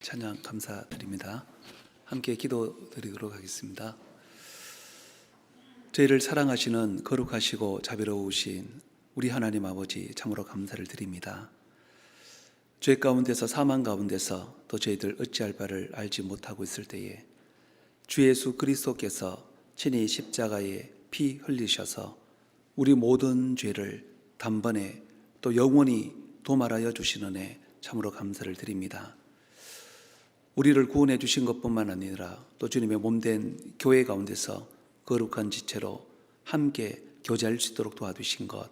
찬양 감사드립니다. 함께 기도드리도록 하겠습니다. 저희를 사랑하시는 거룩하시고 자비로우신 우리 하나님 아버지, 참으로 감사를 드립니다. 죄 가운데서, 사망 가운데서 또 저희들 어찌할 바를 알지 못하고 있을 때에 주 예수 그리스도께서 친히 십자가에 피 흘리셔서 우리 모든 죄를 단번에 또 영원히 도말하여 주신 은혜 참으로 감사를 드립니다. 우리를 구원해 주신 것뿐만 아니라 또 주님의 몸된 교회 가운데서 거룩한 지체로 함께 교제할 수 있도록 도와주신 것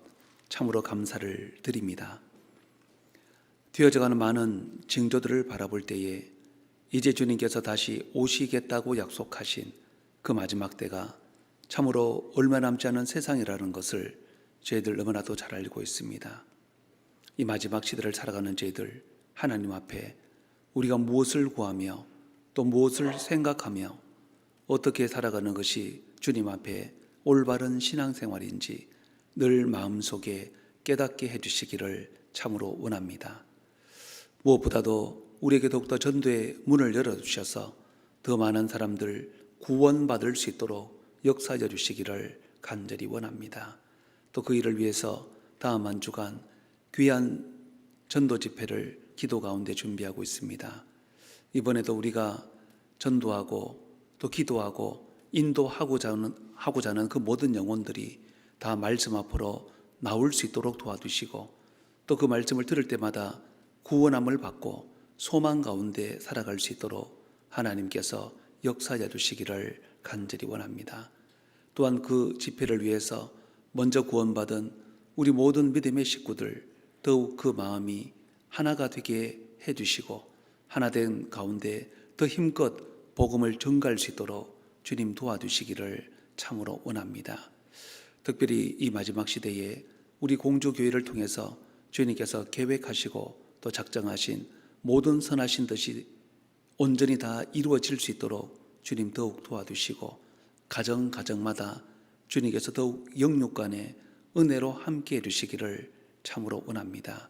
참으로 감사를 드립니다. 되어져가는 많은 징조들을 바라볼 때에 이제 주님께서 다시 오시겠다고 약속하신 그 마지막 때가 참으로 얼마 남지 않은 세상이라는 것을 저희들 너무나도 잘 알고 있습니다. 이 마지막 시대를 살아가는 저희들 하나님 앞에 우리가 무엇을 구하며 또 무엇을 생각하며 어떻게 살아가는 것이 주님 앞에 올바른 신앙생활인지 늘 마음속에 깨닫게 해주시기를 참으로 원합니다. 무엇보다도 우리에게 더욱더 전도의 문을 열어주셔서 더 많은 사람들 구원받을 수 있도록 역사해 주시기를 간절히 원합니다. 또 그 일을 위해서 다음 한 주간 귀한 전도 집회를 기도 가운데 준비하고 있습니다. 이번에도 우리가 전도하고 또 기도하고 인도하고자 하는 그 모든 영혼들이 다 말씀 앞으로 나올 수 있도록 도와주시고 또 그 말씀을 들을 때마다 구원함을 받고 소망 가운데 살아갈 수 있도록 하나님께서 역사해 주시기를 간절히 원합니다. 또한 그 집회를 위해서 먼저 구원받은 우리 모든 믿음의 식구들 더욱 그 마음이 하나가 되게 해주시고 하나된 가운데 더 힘껏 복음을 전가할 수 있도록 주님 도와주시기를 참으로 원합니다. 특별히 이 마지막 시대에 우리 공주교회를 통해서 주님께서 계획하시고 또 작정하신 모든 선하신 뜻이 온전히 다 이루어질 수 있도록 주님 더욱 도와주시고 가정마다 주님께서 더욱 영육간에 은혜로 함께 해주시기를 참으로 원합니다.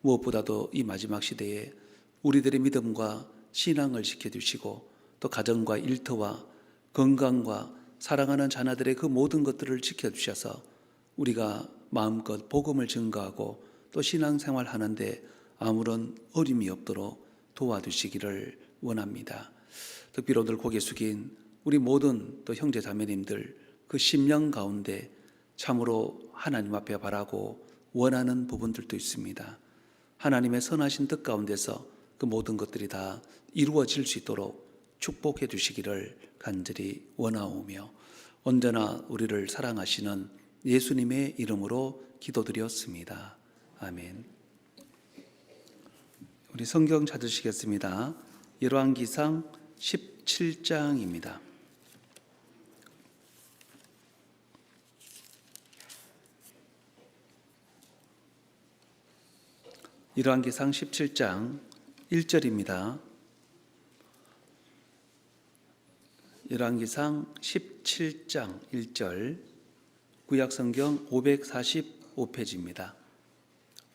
무엇보다도 이 마지막 시대에 우리들의 믿음과 신앙을 지켜주시고 또 가정과 일터와 건강과 사랑하는 자녀들의 그 모든 것들을 지켜주셔서 우리가 마음껏 복음을 증거하고 또 신앙생활 하는데 아무런 어림이 없도록 도와주시기를 원합니다. 특별히 오늘 고개 숙인 우리 모든 또 형제 자매님들 그 심령 가운데 참으로 하나님 앞에 바라고 원하는 부분들도 있습니다. 하나님의 선하신 뜻 가운데서 그 모든 것들이 다 이루어질 수 있도록 축복해 주시기를 간절히 원하오며 언제나 우리를 사랑하시는 예수님의 이름으로 기도드렸습니다. 아멘. 우리 성경 찾으시겠습니다. 열왕기상 17장입니다. 열왕기상 17장 1절입니다. 열왕기상 17장 1절 구약성경 545페이지입니다.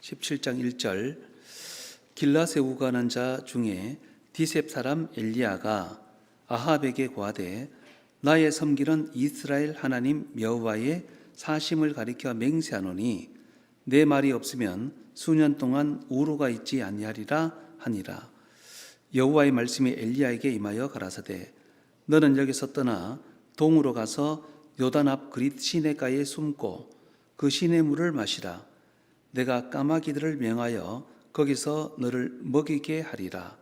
17장 1절 길라세 우가는 자 중에 디셉 사람 엘리야가 아합에게 고하되 나의 섬기는 이스라엘 하나님 여호와의 사심을 가리켜 맹세하노니 내 말이 없으면 수년 동안 우루가 있지 아니하리라 하니라. 여호와의 말씀이 엘리야에게 임하여 가라사대 너는 여기서 떠나 동으로 가서 요단 앞 그릿 시내가에 숨고 그 시내물을 마시라. 내가 까마귀들을 명하여 거기서 너를 먹이게 하리라.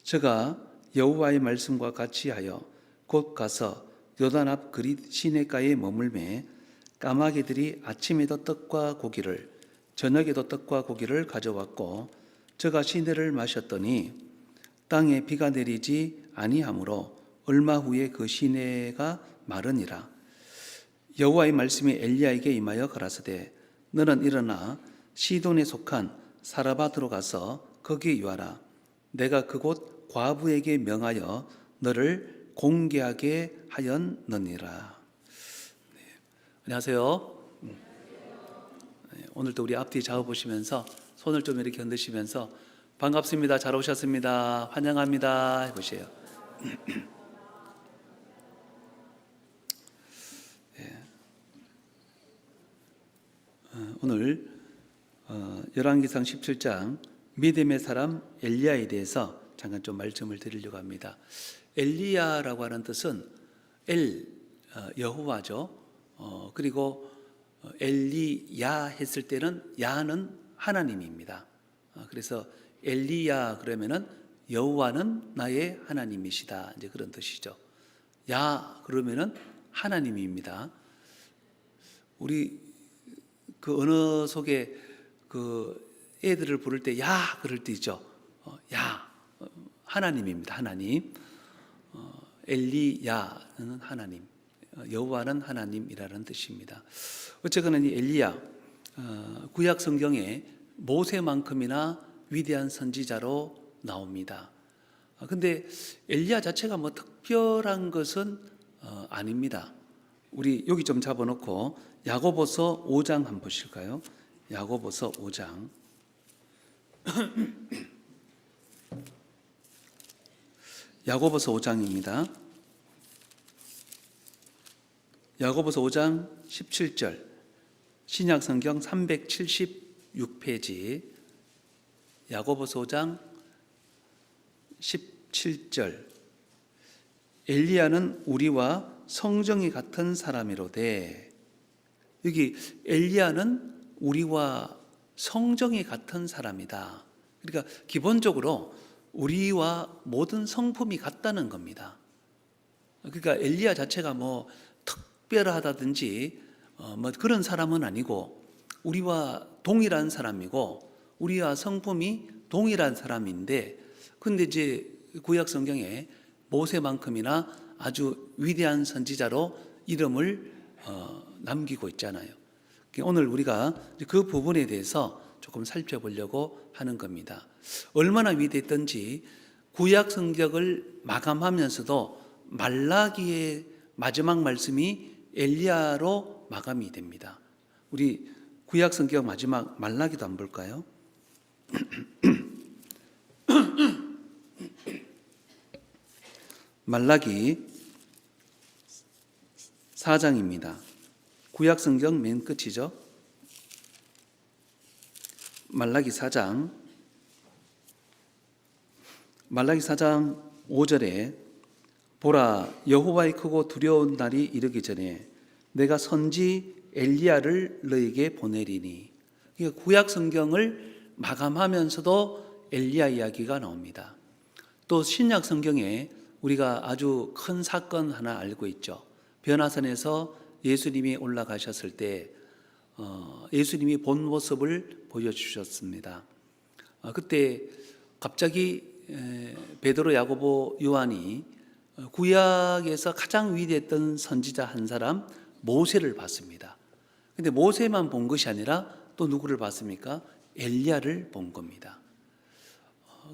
저가 여호와의 말씀과 같이 하여 곧 가서 요단 앞 그릿 시내가에 머물매 까마귀들이 아침에도 떡과 고기를 저녁에도 떡과 고기를 가져왔고 저가 시내를 마셨더니 땅에 비가 내리지 아니하므로 얼마 후에 그 시내가 마르니라. 여호와의 말씀이 엘리야에게 임하여 가라사대 너는 일어나 시돈에 속한 사라바드로 가서 거기에 유하라. 내가 그곳 과부에게 명하여 너를 공개하게 하였느니라. 네. 안녕하세요. 오늘도 우리 앞뒤 잡아보시면서 손을 좀 이렇게 흔드시면서 반갑습니다. 잘 오셨습니다. 환영합니다. 해보세요. 오늘 열왕기상 17장 믿음의 사람 엘리야에 대해서 잠깐 좀 말씀을 드리려고 합니다. 엘리야라고 하는 뜻은 여호와죠. 그리고 엘리야 했을 때는 야는 하나님입니다. 그래서 엘리야 그러면은 여호와는 나의 하나님이시다, 이제 그런 뜻이죠. 야 그러면은 하나님입니다. 우리 그 언어 속에 그 애들을 부를 때 야 그럴 때 있죠. 야 하나님입니다. 하나님. 엘리야는 하나님, 여호와는 하나님이라는 뜻입니다. 어쨌거나 이 엘리야 구약 성경에 모세만큼이나 위대한 선지자로 나옵니다. 근데 엘리야 자체가 뭐 특별한 것은 아닙니다. 우리 여기 좀 잡아놓고 야고보서 5장 한번 보실까요? 야고보서 5장. 야고보서 5장입니다. 야고보서 5장 17절. 신약 성경 376페이지. 야고보서 5장 17절. 엘리야는 우리와 성정이 같은 사람이로되, 여기 엘리야는 우리와 성정이 같은 사람이다. 그러니까 기본적으로 우리와 모든 성품이 같다는 겁니다. 그러니까 엘리야 자체가 뭐 특별하다든지 뭐 그런 사람은 아니고 우리와 동일한 사람이고 우리와 성품이 동일한 사람인데, 근데 이제 구약 성경에 모세만큼이나 아주 위대한 선지자로 이름을 남기고 있잖아요. 오늘 우리가 그 부분에 대해서 조금 살펴보려고 하는 겁니다. 얼마나 위대했던지 구약 성경을 마감하면서도 말라기의 마지막 말씀이 엘리야로 마감이 됩니다. 우리 구약 성경 마지막 말라기도 한번 볼까요? 말라기 4장입니다. 구약 성경 맨 끝이죠. 말라기 4장 5절에 보라, 여호와의 크고 두려운 날이 이르기 전에 내가 선지 엘리야를 너에게 보내리니. 그러니까 구약 성경을 마감하면서도 엘리야 이야기가 나옵니다. 또 신약 성경에 우리가 아주 큰 사건 하나 알고 있죠. 변화산에서 예수님이 올라가셨을 때 예수님이 본 모습을 보여주셨습니다. 그때 갑자기 베드로, 야고보, 요한이 구약에서 가장 위대했던 선지자 한 사람 모세를 봤습니다. 근데 모세만 본 것이 아니라 또 누구를 봤습니까? 엘리야를 본 겁니다.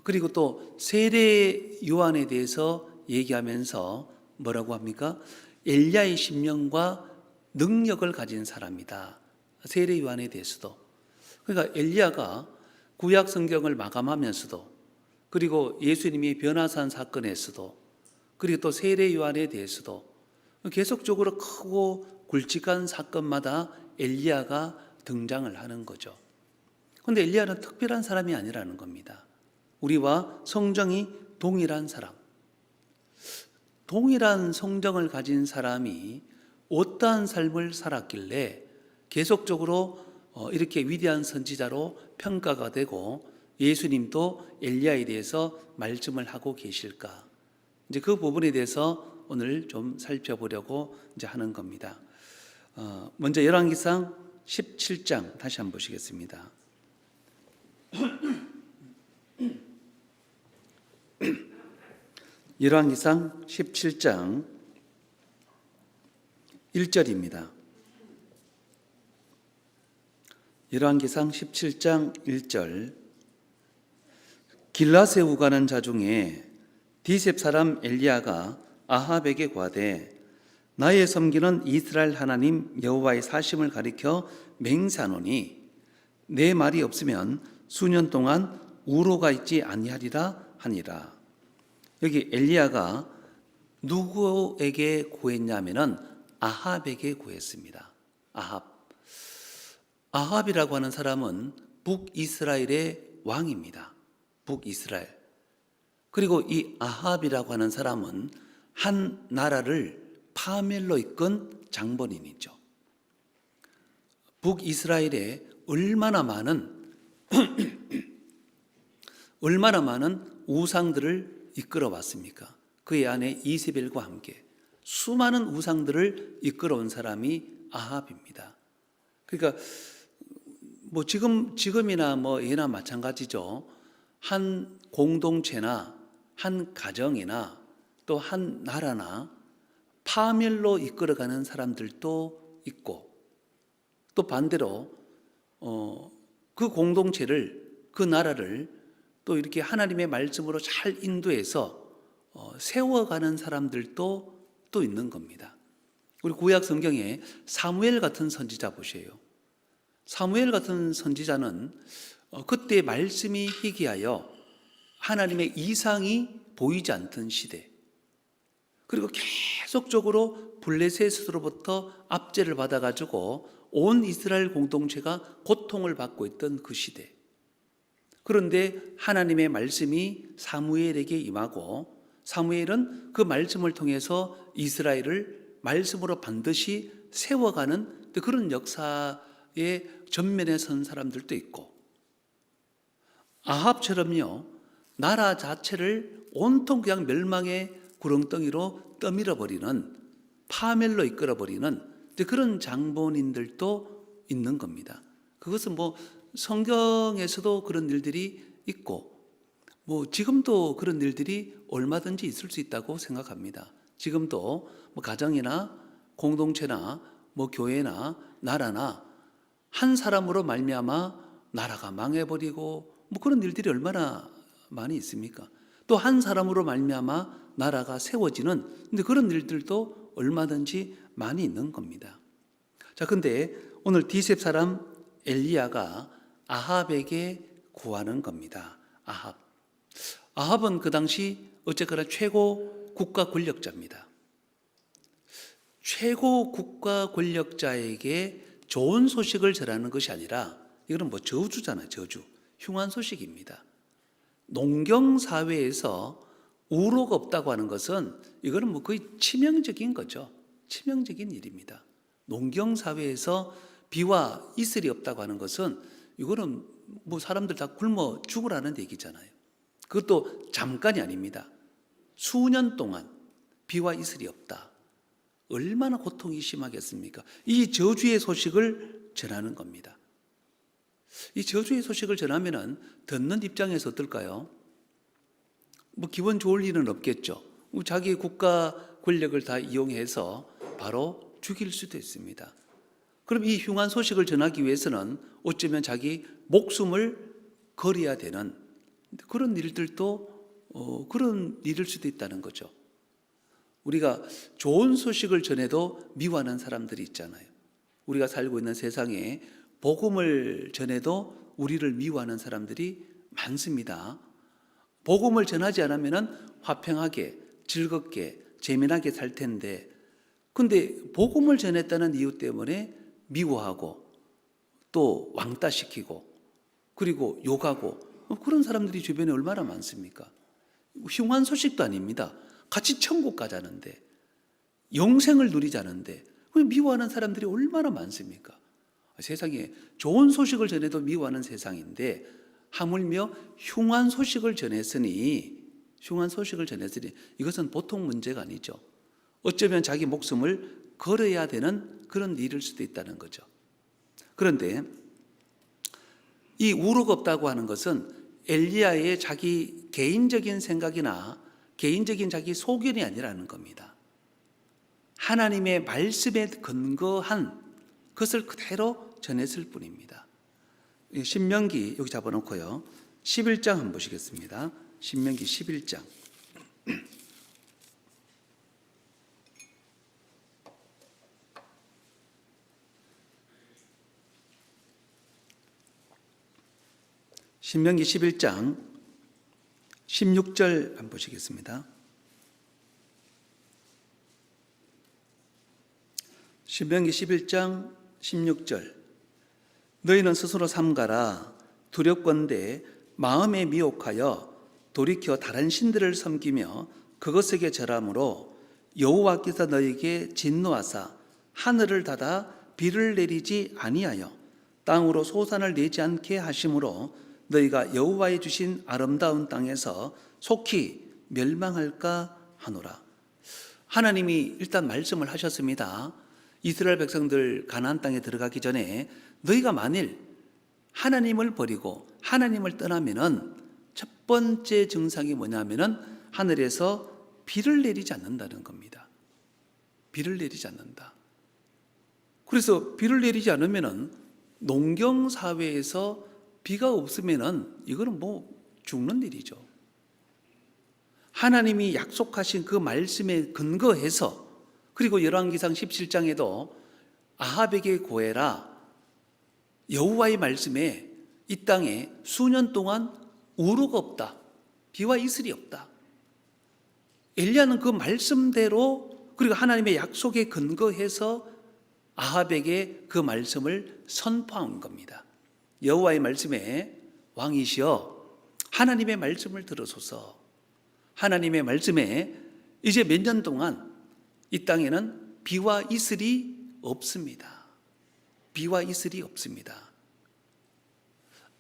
그리고 또 세례 요한에 대해서 얘기하면서 뭐라고 합니까? 엘리야의 신명과 능력을 가진 사람이다. 세례 요한에 대해서도. 그러니까 엘리야가 구약 성경을 마감하면서도, 그리고 예수님이 변화산 사건에서도, 그리고 또 세례 요한에 대해서도 계속적으로 크고 굵직한 사건마다 엘리야가 등장을 하는 거죠. 그런데 엘리야는 특별한 사람이 아니라는 겁니다. 우리와 성정이 동일한 사람. 동일한 성정을 가진 사람이 어떠한 삶을 살았길래 계속적으로 이렇게 위대한 선지자로 평가가 되고 예수님도 엘리야에 대해서 말씀을 하고 계실까? 이제 그 부분에 대해서 오늘 좀 살펴보려고 이제 하는 겁니다. 먼저 열왕기상 17장 다시 한번 보시겠습니다. 열왕기상 17장 1절입니다. 열왕기상 17장 1절. 길라세 우가는 자 중에 디셉 사람 엘리야가 아합에게 고하되 나의 섬기는 이스라엘 하나님 여호와의 사심을 가리켜 맹세하노니 내 말이 없으면 수년 동안 우로가 있지 아니하리라 하니라. 여기 엘리야가 누구에게 구했냐면은 아합에게 구했습니다. 아합이라고 하는 사람은 북이스라엘의 왕입니다. 북이스라엘. 그리고 이 아합이라고 하는 사람은 한 나라를 파멸로 이끈 장본인이죠. 북이스라엘에 얼마나 많은 우상들을 이끌어 왔습니까? 그의 아내 이세벨과 함께 수많은 우상들을 이끌어온 사람이 아합입니다. 그러니까 지금이나 예나 마찬가지죠. 한 공동체나 한 가정이나 또 한 나라나 파멸로 이끌어가는 사람들도 있고, 또 반대로 그 공동체를, 그 나라를 또 이렇게 하나님의 말씀으로 잘 인도해서 세워가는 사람들도 또 있는 겁니다. 우리 구약 성경에 사무엘 같은 선지자 보세요. 사무엘 같은 선지자는 그때 말씀이 희귀하여 하나님의 이상이 보이지 않던 시대, 그리고 계속적으로 블레셋으로부터 압제를 받아가지고 온 이스라엘 공동체가 고통을 받고 있던 그 시대. 그런데 하나님의 말씀이 사무엘에게 임하고, 사무엘은 그 말씀을 통해서 이스라엘을 말씀으로 반드시 세워가는 그런 역사의 전면에 선 사람들도 있고, 아합처럼요, 나라 자체를 온통 그냥 멸망의 구렁텅이로 떠밀어버리는, 파멸로 이끌어버리는 그런 장본인들도 있는 겁니다. 그것은 성경에서도 그런 일들이 있고, 지금도 그런 일들이 얼마든지 있을 수 있다고 생각합니다. 지금도 가정이나 공동체나 교회나 나라나 한 사람으로 말미암아 나라가 망해버리고 그런 일들이 얼마나 많이 있습니까? 또 한 사람으로 말미암아 나라가 세워지는 그런 일들도 얼마든지 많이 있는 겁니다. 자, 근데 오늘 디셉 사람 엘리야가 아합에게 구하는 겁니다. 아합은 그 당시 어쨌거나 최고 국가 권력자입니다. 최고 국가 권력자에게 좋은 소식을 전하는 것이 아니라, 이거는 저주잖아요. 저주. 흉한 소식입니다. 농경사회에서 우로가 없다고 하는 것은 이거는 거의 치명적인 거죠. 치명적인 일입니다. 농경사회에서 비와 이슬이 없다고 하는 것은 이거는 사람들 다 굶어 죽으라는 얘기잖아요. 그것도 잠깐이 아닙니다. 수년 동안 비와 이슬이 없다. 얼마나 고통이 심하겠습니까? 이 저주의 소식을 전하는 겁니다. 이 저주의 소식을 전하면은 듣는 입장에서 어떨까요? 기분 좋을 일은 없겠죠. 자기 국가 권력을 다 이용해서 바로 죽일 수도 있습니다. 그럼 이 흉한 소식을 전하기 위해서는 어쩌면 자기 목숨을 걸어야 되는 그런 일들도 그런 일일 수도 있다는 거죠. 우리가 좋은 소식을 전해도 미워하는 사람들이 있잖아요. 우리가 살고 있는 세상에 복음을 전해도 우리를 미워하는 사람들이 많습니다. 복음을 전하지 않으면 화평하게, 즐겁게, 재미나게 살 텐데, 근데 복음을 전했다는 이유 때문에 미워하고 또 왕따시키고 그리고 욕하고 그런 사람들이 주변에 얼마나 많습니까? 흉한 소식도 아닙니다. 같이 천국 가자는데, 영생을 누리자는데 미워하는 사람들이 얼마나 많습니까? 세상에 좋은 소식을 전해도 미워하는 세상인데, 하물며 흉한 소식을 전했으니 이것은 보통 문제가 아니죠. 어쩌면 자기 목숨을 걸어야 되는 그런 일일 수도 있다는 거죠. 그런데 이 우루가 없다고 하는 것은 엘리야의 자기 개인적인 생각이나 개인적인 자기 소견이 아니라는 겁니다. 하나님의 말씀에 근거한 그것을 그대로 전했을 뿐입니다. 신명기 여기 잡아놓고요. 11장 한번 보시겠습니다. 신명기 11장. 신명기 11장 16절 한번 보시겠습니다. 신명기 11장 16절 너희는 스스로 삼가라. 두렵건대 마음에 미혹하여 돌이켜 다른 신들을 섬기며 그것에게 절함으로 여호와께서 너희에게 진노하사 하늘을 닫아 비를 내리지 아니하여 땅으로 소산을 내지 않게 하심으로 너희가 여호와의 주신 아름다운 땅에서 속히 멸망할까 하노라. 하나님이 일단 말씀을 하셨습니다. 이스라엘 백성들 가나안 땅에 들어가기 전에 너희가 만일 하나님을 버리고 하나님을 떠나면은 첫 번째 증상이 뭐냐면은 하늘에서 비를 내리지 않는다는 겁니다. 비를 내리지 않는다. 그래서 비를 내리지 않으면은 농경 사회에서 비가 없으면은 이거는 뭐 죽는 일이죠. 하나님이 약속하신 그 말씀에 근거해서, 그리고 열왕기상 17장에도 아합에게 고해라. 여호와의 말씀에 이 땅에 수년 동안 우루가 없다. 비와 이슬이 없다. 엘리야는 그 말씀대로, 그리고 하나님의 약속에 근거해서 아합에게 그 말씀을 선포한 겁니다. 여호와의 말씀에 왕이시여 하나님의 말씀을 들으소서. 하나님의 말씀에 이제 몇 년 동안 이 땅에는 비와 이슬이 없습니다. 비와 이슬이 없습니다.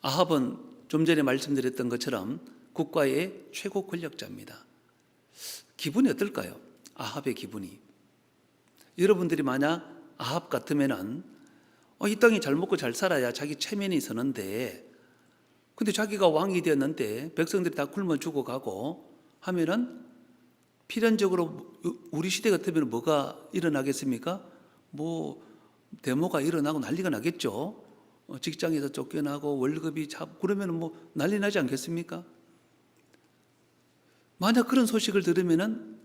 아합은 좀 전에 말씀드렸던 것처럼 국가의 최고 권력자입니다. 기분이 어떨까요? 아합의 기분이. 여러분들이 만약 아합 같으면은 이 땅이 잘 먹고 잘 살아야 자기 체면이 서는데, 근데 자기가 왕이 되었는데 백성들이 다 굶어 죽어가고 하면은 필연적으로 우리 시대 같으면 뭐가 일어나겠습니까? 뭐 데모가 일어나고 난리가 나겠죠. 직장에서 쫓겨나고 월급이 그러면 뭐 난리 나지 않겠습니까? 만약 그런 소식을 들으면은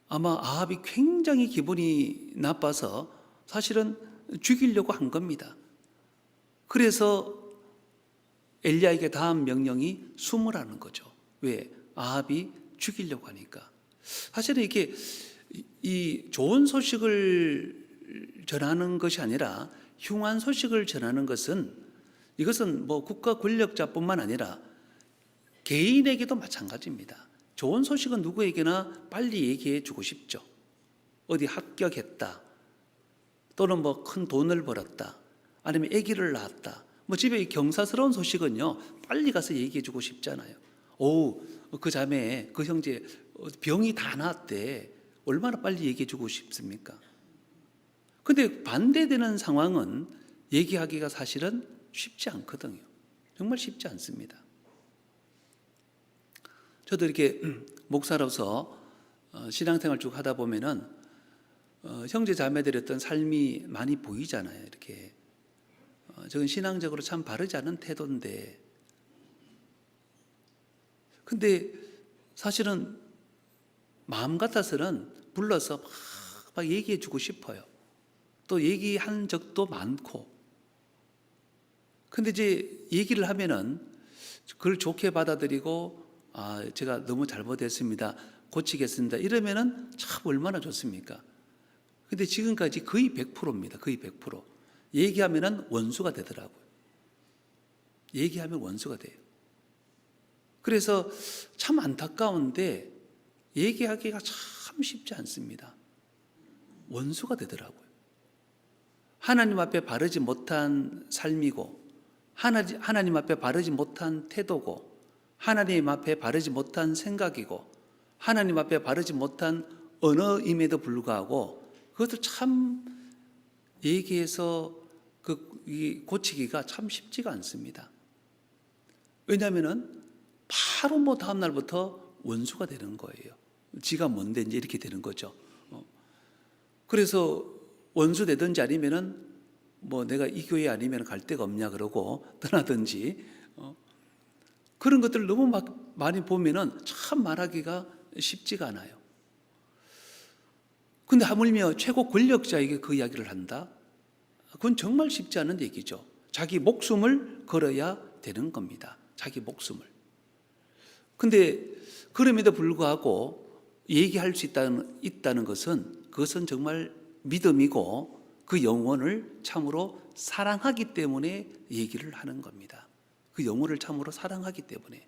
아마 아합이 굉장히 기분이 나빠서 사실은 죽이려고 한 겁니다. 그래서 엘리야에게 다음 명령이 숨으라는 거죠. 왜? 아합이 죽이려고 하니까. 사실은 이게 이 좋은 소식을 전하는 것이 아니라 흉한 소식을 전하는 것은, 이것은 뭐 국가 권력자뿐만 아니라 개인에게도 마찬가지입니다. 좋은 소식은 누구에게나 빨리 얘기해 주고 싶죠. 어디 합격했다, 또는 뭐 큰 돈을 벌었다, 아니면 아기를 낳았다, 뭐 집에 경사스러운 소식은요 빨리 가서 얘기해 주고 싶잖아요. 그 자매, 그 형제 병이 다 나았대. 얼마나 빨리 얘기해 주고 싶습니까? 근데 반대되는 상황은 얘기하기가 사실은 쉽지 않거든요. 정말 쉽지 않습니다. 저도 이렇게 목사로서 신앙생활 쭉 하다 보면은 형제 자매들의 어떤 삶이 많이 보이잖아요. 이렇게 저건 신앙적으로 참 바르지 않은 태도인데, 근데 사실은 마음 같아서는 불러서 막 얘기해 주고 싶어요. 또 얘기한 적도 많고. 근데 이제 얘기를 하면은 그걸 좋게 받아들이고, 제가 너무 잘못했습니다, 고치겠습니다, 이러면은 참 얼마나 좋습니까? 근데 지금까지 거의 100%입니다. 거의 100%. 얘기하면은 원수가 되더라고요. 얘기하면 원수가 돼요. 그래서 참 안타까운데 얘기하기가 참 쉽지 않습니다. 원수가 되더라고요. 하나님 앞에 바르지 못한 삶이고, 하나님 앞에 바르지 못한 태도고, 하나님 앞에 바르지 못한 생각이고, 하나님 앞에 바르지 못한 언어임에도 불구하고 그것을 참 얘기해서 고치기가 참 쉽지가 않습니다. 왜냐하면은 바로 뭐 다음 날부터 원수가 되는 거예요. 지가 뭔데 이제 이렇게 되는 거죠. 그래서 원수 되든지 아니면은 뭐 내가 이 교회 아니면 갈 데가 없냐 그러고 떠나든지, 그런 것들을 너무 많이 보면은 참 말하기가 쉽지가 않아요. 근데 하물며 최고 권력자에게 그 이야기를 한다? 그건 정말 쉽지 않은 얘기죠. 자기 목숨을 걸어야 되는 겁니다. 자기 목숨을. 근데 그럼에도 불구하고 얘기할 수 있다는 것은 그것은 정말 믿음이고 그 영혼을 참으로 사랑하기 때문에 얘기를 하는 겁니다. 그 영혼을 참으로 사랑하기 때문에.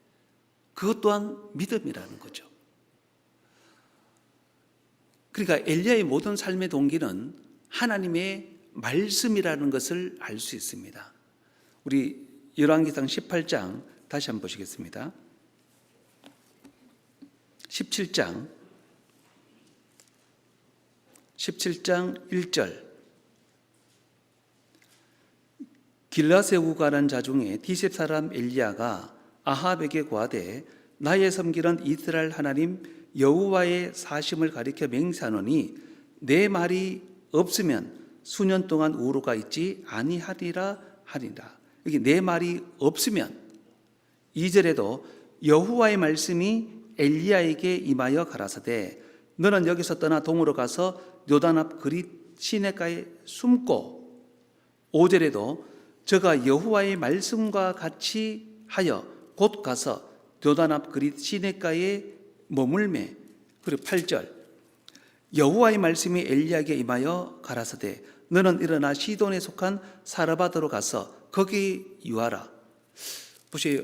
그것 또한 믿음이라는 거죠. 그러니까 엘리야의 모든 삶의 동기는 하나님의 말씀이라는 것을 알 수 있습니다. 우리 열왕기상 18장 다시 한번 보시겠습니다. 17장 1절 길라세 우가란 자 중에 디셉 사람 엘리야가 아합에게 고하되 나의 섬기는 이스라엘 하나님 여호와의 사심을 가리켜 맹세하노니 내 말이 없으면 수년 동안 우로가 있지 아니하리라 하리라. 여기 내 말이 없으면 2절에도 여호와의 말씀이 엘리야에게 임하여 가라사대 너는 여기서 떠나 동으로 가서 요단 앞 그릿 시내가에 숨고 5절에도 저가 여호와의 말씀과 같이 하여 곧 가서 요단 앞 그릿 시내가에 머물매. 그리고 8절 여호와의 말씀이 엘리야에게 임하여 가라사대 너는 일어나 시돈에 속한 사르바드로 가서 거기 유하라. 보세요.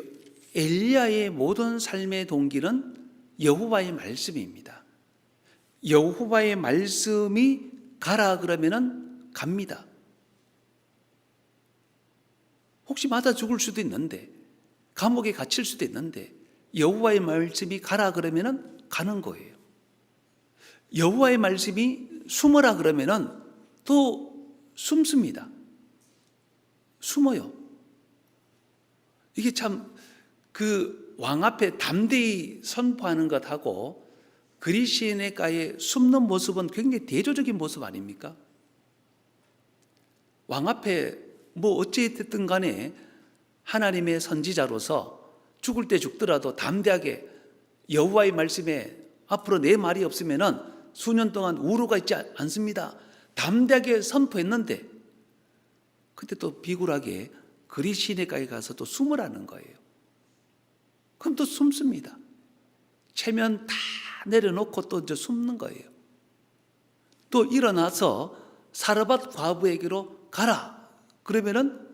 엘리야의 모든 삶의 동기는 여호와의 말씀입니다. 여호와의 말씀이 가라 그러면은 갑니다. 혹시 맞아 죽을 수도 있는데 감옥에 갇힐 수도 있는데 여호와의 말씀이 가라 그러면은 가는 거예요. 여호와의 말씀이 숨어라 그러면은 또 숨습니다. 숨어요. 이게 참 그 왕 앞에 담대히 선포하는 것하고 그리시네가에 숨는 모습은 굉장히 대조적인 모습 아닙니까? 왕 앞에 뭐 어찌됐든 간에 하나님의 선지자로서 죽을 때 죽더라도 담대하게 여호와의 말씀에 앞으로 내 말이 없으면은 수년 동안 우로가 있지 않습니다. 담대하게 선포했는데 그때 또 비굴하게 그리시네가에 가서 또 숨으라는 거예요. 그럼 또 숨습니다. 체면 다 내려놓고 또 이제 숨는 거예요. 또 일어나서 사르밧 과부에게로 가라. 그러면은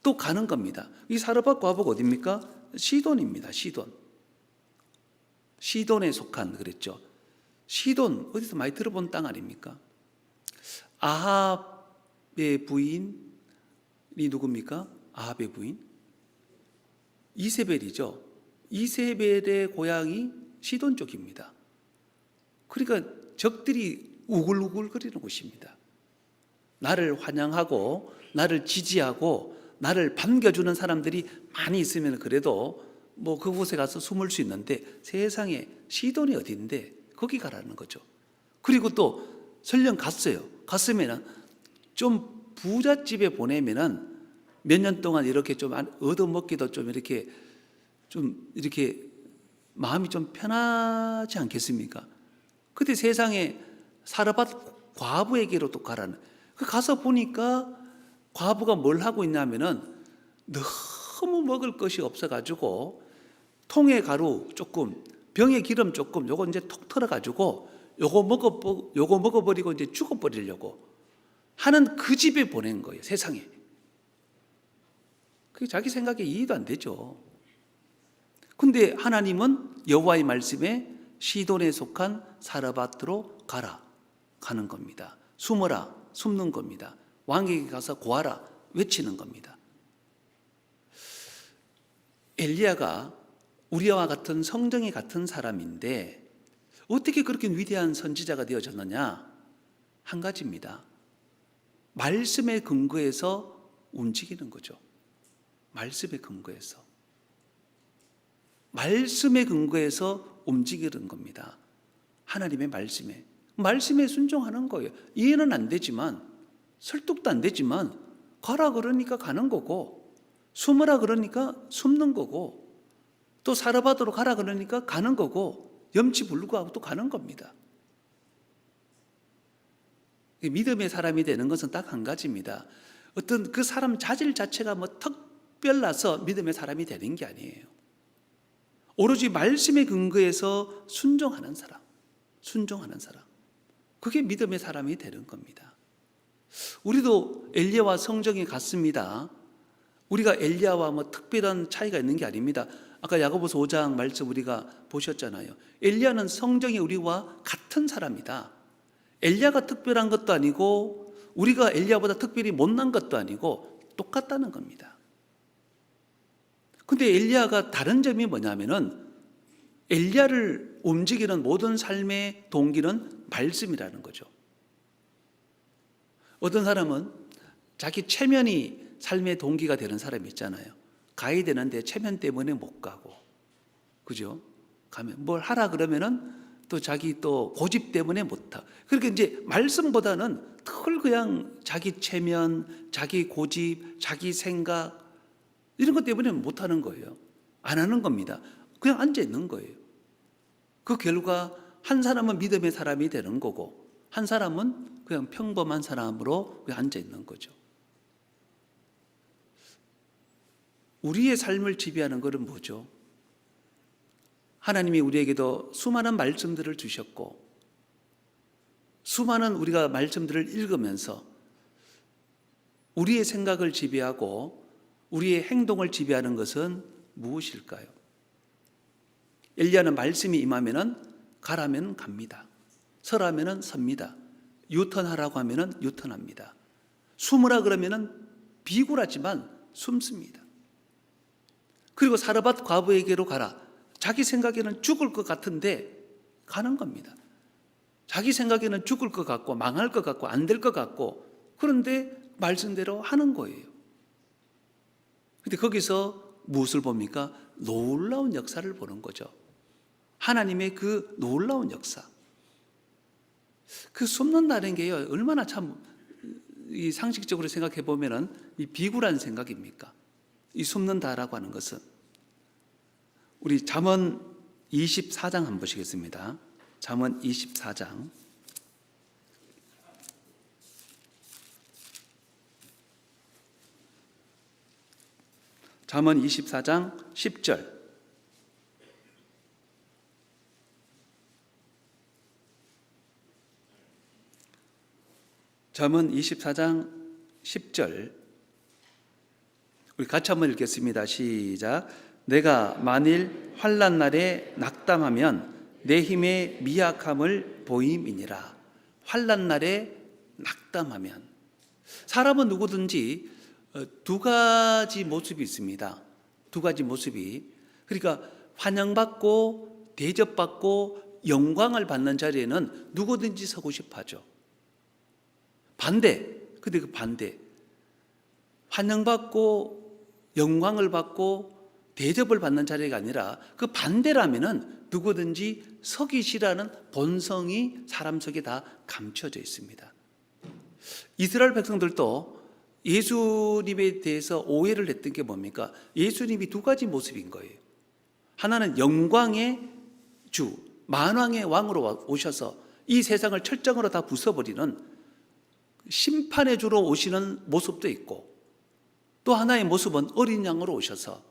또 가는 겁니다. 이 사르밧 과부가 어디입니까? 시돈입니다. 시돈. 시돈에 속한 그랬죠. 시돈 어디서 많이 들어본 땅 아닙니까? 아합의 부인이 누굽니까? 아합의 부인? 이세벨이죠. 이세벨의 고향이 시돈 쪽입니다. 그러니까 적들이 우글우글거리는 곳입니다. 나를 환영하고 나를 지지하고 나를 반겨주는 사람들이 많이 있으면 그래도 뭐 그곳에 가서 숨을 수 있는데 세상에 시돈이 어딘데 거기 가라는 거죠. 그리고 또 설령 갔어요. 갔으면은 좀 부잣집에 보내면은 몇 년 동안 이렇게 좀 얻어먹기도 좀 이렇게 마음이 좀 편하지 않겠습니까? 그때 세상에 사르밧 과부에게로 또 가라는. 가서 보니까 과부가 뭘 하고 있냐면은 너무 먹을 것이 없어가지고 통에 가루 조금, 병에 기름 조금, 요거 이제 톡 털어가지고 요거 먹어버리고 이제 죽어버리려고 하는 그 집에 보낸 거예요. 세상에. 그게 자기 생각에 이해도 안 되죠. 근데 하나님은 여호와의 말씀에 시돈에 속한 사르밧으로 가라. 가는 겁니다. 숨어라. 숨는 겁니다. 왕에게 가서 고하라. 외치는 겁니다. 엘리야가 우리와 같은 성정이 같은 사람인데 어떻게 그렇게 위대한 선지자가 되어졌느냐? 한 가지입니다. 말씀에 근거해서 움직이는 거죠. 말씀에 근거해서. 말씀에 근거해서 움직이는 겁니다. 하나님의 말씀에 순종하는 거예요. 이해는 안 되지만, 설득도 안 되지만 가라 그러니까 가는 거고, 숨으라 그러니까 숨는 거고, 또 사르밧으로 가라 그러니까 가는 거고, 염치불구하고 또 가는 겁니다. 믿음의 사람이 되는 것은 딱 한 가지입니다. 어떤 그 사람 자질 자체가 뭐 특별나서 믿음의 사람이 되는 게 아니에요. 오로지 말씀의 근거에서 순종하는 사람, 그게 믿음의 사람이 되는 겁니다. 우리도 엘리야와 성정이 같습니다. 우리가 엘리야와 뭐 특별한 차이가 있는 게 아닙니다. 아까 야고보서 5장 말씀 우리가 보셨잖아요. 엘리야는 성정이 우리와 같은 사람이다. 엘리야가 특별한 것도 아니고 우리가 엘리야보다 특별히 못난 것도 아니고 똑같다는 겁니다. 근데 엘리야가 다른 점이 뭐냐면은 엘리야를 움직이는 모든 삶의 동기는 말씀이라는 거죠. 어떤 사람은 자기 체면이 삶의 동기가 되는 사람이 있잖아요. 가야 되는데 체면 때문에 못 가고, 그죠? 가면 뭘 하라 그러면은 또 자기 또 고집 때문에 못 하. 그러니까 이제 말씀보다는 늘 그냥 자기 체면, 자기 고집, 자기 생각 이런 것 때문에 못 하는 거예요. 안 하는 겁니다. 그냥 앉아 있는 거예요. 그 결과 한 사람은 믿음의 사람이 되는 거고 한 사람은 그냥 평범한 사람으로 그냥 앉아 있는 거죠. 우리의 삶을 지배하는 것은 뭐죠? 하나님이 우리에게도 수많은 말씀들을 주셨고 수많은 우리가 말씀들을 읽으면서 우리의 생각을 지배하고 우리의 행동을 지배하는 것은 무엇일까요? 엘리야는 말씀이 임하면은 가라면 갑니다. 서라면은 섭니다. 유턴하라고 하면은 유턴합니다. 숨으라 그러면은 비굴하지만 숨습니다. 그리고 사르밧 과부에게로 가라. 자기 생각에는 죽을 것 같은데 가는 겁니다. 자기 생각에는 죽을 것 같고 망할 것 같고 안 될 것 같고 그런데 말씀대로 하는 거예요. 근데 거기서 무엇을 봅니까? 놀라운 역사를 보는 거죠. 하나님의 그 놀라운 역사. 그 숨는다는 게요, 얼마나 참 이 상식적으로 생각해 보면은 이 비굴한 생각입니까? 이 숨는다라고 하는 것은. 우리 잠언 24장 한번 보시겠습니다. 잠언 24장. 잠언 24장 10절. 잠언 24장 10절. 우리 같이 한번 읽겠습니다. 시작. 내가 만일 환난 날에 낙담하면 내 힘의 미약함을 보임이니라. 환난 날에 낙담하면 사람은 누구든지 두 가지 모습이 있습니다. 두 가지 모습이. 그러니까 환영받고 대접받고 영광을 받는 자리에는 누구든지 서고 싶어 하죠. 반대. 근데 그 반대. 환영받고 영광을 받고 대접을 받는 자리가 아니라 그 반대라면은 누구든지 서기 싫어하는 본성이 사람 속에 다 감춰져 있습니다. 이스라엘 백성들도 예수님에 대해서 오해를 했던 게 뭡니까? 예수님이 두 가지 모습인 거예요. 하나는 영광의 주, 만왕의 왕으로 오셔서 이 세상을 철장으로 다 부숴버리는 심판의 주로 오시는 모습도 있고 또 하나의 모습은 어린 양으로 오셔서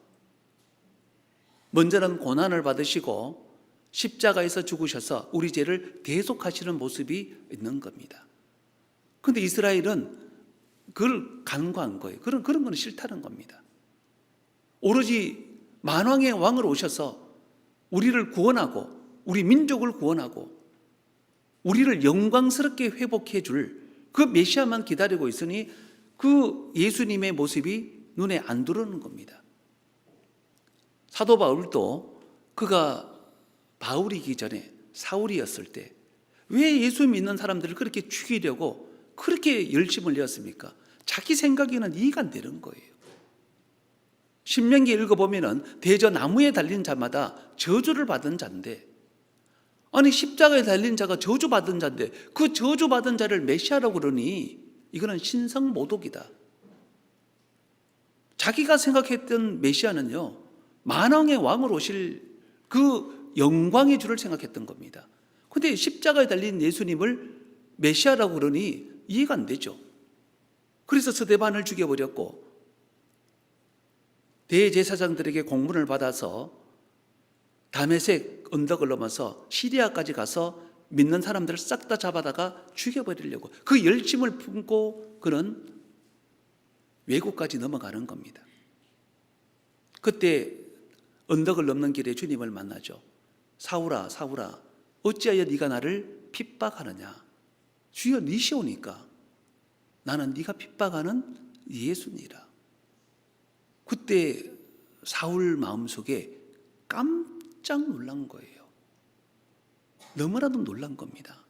먼저는 고난을 받으시고 십자가에서 죽으셔서 우리 죄를 대속하시는 모습이 있는 겁니다. 그런데 이스라엘은 그걸 간과한 거예요. 그런 건 싫다는 겁니다. 오로지 만왕의 왕으로 오셔서 우리를 구원하고 우리 민족을 구원하고 우리를 영광스럽게 회복해 줄 그 메시아만 기다리고 있으니 그 예수님의 모습이 눈에 안 들어오는 겁니다. 사도 바울도 그가 바울이기 전에 사울이었을 때 왜 예수 믿는 사람들을 그렇게 죽이려고 그렇게 열심을 내었습니까? 자기 생각에는 이해가 안 되는 거예요. 신명기 읽어보면은 대저 나무에 달린 자마다 저주를 받은 자인데 아니 십자가에 달린 자가 저주받은 자인데 그 저주받은 자를 메시아라고 그러니 이거는 신성모독이다. 자기가 생각했던 메시아는요 만왕의 왕으로 오실 그 영광의 주를 생각했던 겁니다. 그런데 십자가에 달린 예수님을 메시아라고 그러니 이해가 안 되죠. 그래서 스데반을 죽여버렸고 대제사장들에게 공문을 받아서 다메섹 언덕을 넘어서 시리아까지 가서 믿는 사람들을 싹 다 잡아다가 죽여버리려고 그 열심을 품고 그는 외국까지 넘어가는 겁니다. 그때 언덕을 넘는 길에 주님을 만나죠. 사울아 사울아 어찌하여 네가 나를 핍박하느냐. 주여 니시오니까 나는 네가 핍박하는 예수니라. 그때 사울 마음속에 깜짝 놀란 거예요. 너무나도 놀란 겁니다.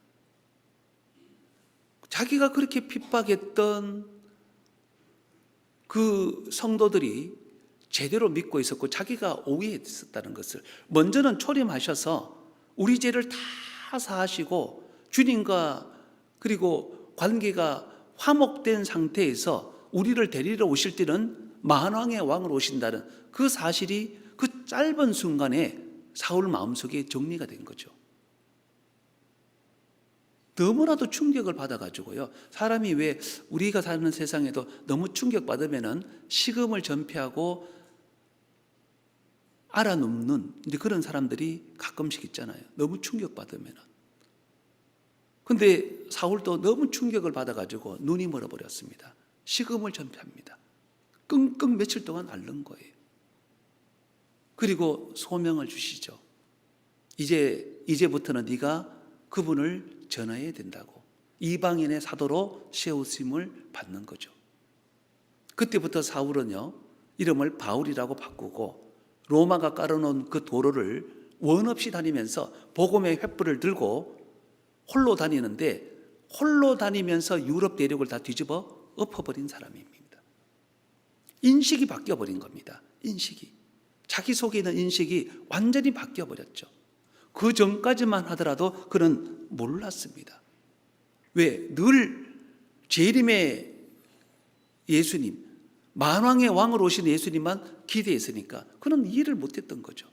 자기가 그렇게 핍박했던 그 성도들이 제대로 믿고 있었고 자기가 오해했었다는 것을 먼저는 초림하셔서 우리 죄를 다 사하시고 주님과 그리고 관계가 화목된 상태에서 우리를 데리러 오실 때는 만왕의 왕으로 오신다는 그 사실이 그 짧은 순간에 사울 마음속에 정리가 된 거죠. 너무나도 충격을 받아가지고요. 사람이 왜 우리가 사는 세상에도 너무 충격받으면은 식음을 전폐하고 알아눕는 그런 사람들이 가끔씩 있잖아요. 너무 충격받으면은. 근데 사울도 너무 충격을 받아가지고 눈이 멀어버렸습니다. 식음을 전폐합니다. 끙끙 며칠 동안 앓는 거예요. 그리고 소명을 주시죠. 이제부터는 네가 그분을 전해야 된다고. 이방인의 사도로 세우심을 받는 거죠. 그때부터 사울은요, 이름을 바울이라고 바꾸고 로마가 깔아놓은 그 도로를 원 없이 다니면서 복음의 횃불을 들고 홀로 다니는데 홀로 다니면서 유럽 대륙을 다 뒤집어 엎어버린 사람입니다. 인식이 바뀌어버린 겁니다. 인식이. 자기 속에 있는 인식이 완전히 바뀌어버렸죠. 그 전까지만 하더라도 그는 몰랐습니다. 왜? 늘 재림의 예수님, 만왕의 왕으로 오신 예수님만 기대했으니까 그는 이해를 못했던 거죠.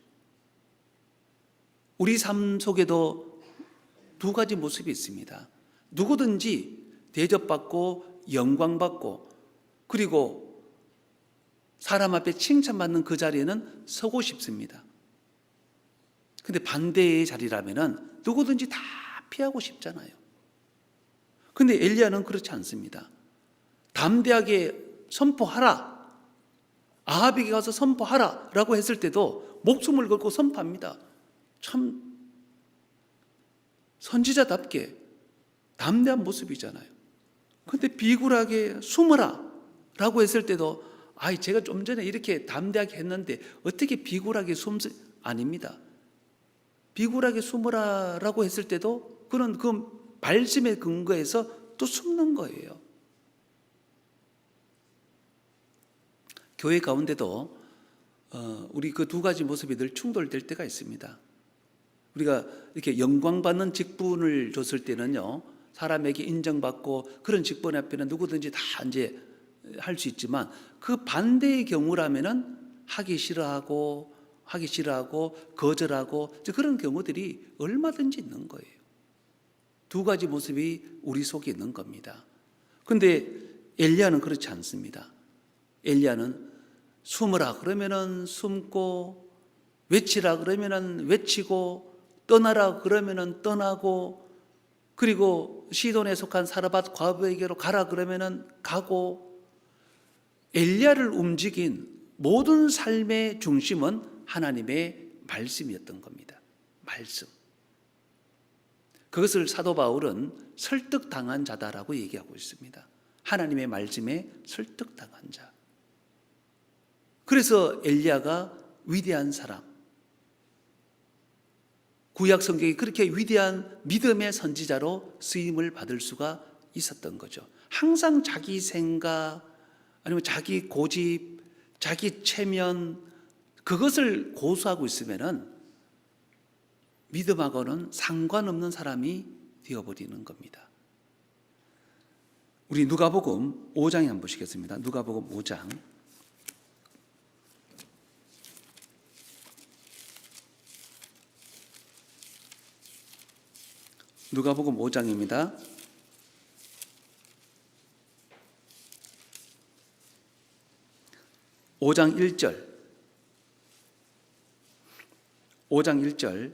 우리 삶 속에도 두 가지 모습이 있습니다. 누구든지 대접받고 영광받고 그리고 사람 앞에 칭찬받는 그 자리에는 서고 싶습니다. 근데 반대의 자리라면은 누구든지 다 피하고 싶잖아요. 근데 엘리야는 그렇지 않습니다. 담대하게 선포하라. 아합에게 가서 선포하라 라고 했을 때도 목숨을 걸고 선포합니다. 참 선지자답게 담대한 모습이잖아요. 근데 비굴하게 숨어라 라고 했을 때도 제가 좀 전에 이렇게 담대하게 했는데 어떻게 비굴하게 아닙니다. 비굴하게 숨으라라고 했을 때도 그는 그 말씀에 근거해서 또 숨는 거예요. 교회 가운데도 우리 그 두 가지 모습이 늘 충돌될 때가 있습니다. 우리가 이렇게 영광받는 직분을 줬을 때는요, 사람에게 인정받고 그런 직분 앞에는 누구든지 다 이제 할 수 있지만 그 반대의 경우라면은 하기 싫어하고 거절하고 그런 경우들이 얼마든지 있는 거예요. 두 가지 모습이 우리 속에 있는 겁니다. 그런데 엘리야는 그렇지 않습니다. 엘리야는 숨으라 그러면은 숨고 외치라 그러면은 외치고 떠나라 그러면은 떠나고 그리고 시돈에 속한 사르밧 과부에게로 가라 그러면은 가고 엘리야를 움직인 모든 삶의 중심은 하나님의 말씀이었던 겁니다. 말씀. 그것을 사도 바울은 설득당한 자다라고 얘기하고 있습니다. 하나님의 말씀에 설득당한 자. 그래서 엘리야가 위대한 사람, 구약 성경이 그렇게 위대한 믿음의 선지자로 쓰임을 받을 수가 있었던 거죠. 항상 자기 생각 아니면 자기 고집, 자기 체면 그것을 고수하고 있으면은 믿음하고는 상관없는 사람이 되어버리는 겁니다. 우리 누가복음 5장에 한번 보시겠습니다. 누가복음 5장. 누가복음 5장입니다. 5장 1절. 5장 1절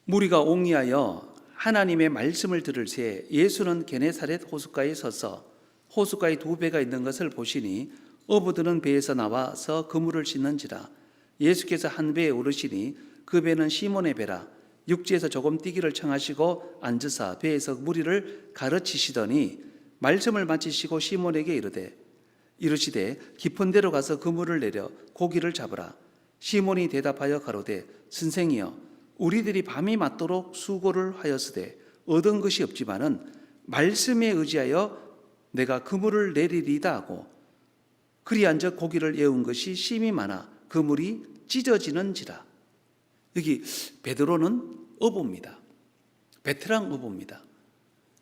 무리가 옹이하여 하나님의 말씀을 들을 새 예수는 게네사렛 호숫가에 서서 호숫가에 두 배가 있는 것을 보시니 어부들은 배에서 나와서 그물을 씻는지라. 예수께서 한 배에 오르시니 그 배는 시몬의 배라. 육지에서 조금 뛰기를 청하시고 앉으사 배에서 무리를 가르치시더니 말씀을 마치시고 시몬에게 이르시되 깊은 데로 가서 그물을 내려 고기를 잡으라. 시몬이 대답하여 가로되 선생이여 우리들이 밤이 맞도록 수고를 하였으되 얻은 것이 없지만은 말씀에 의지하여 내가 그물을 내리리다 하고 그리한즉 고기를 예운 것이 심이 많아 그물이 찢어지는지라. 여기 베드로는 어부입니다. 베테랑 어부입니다.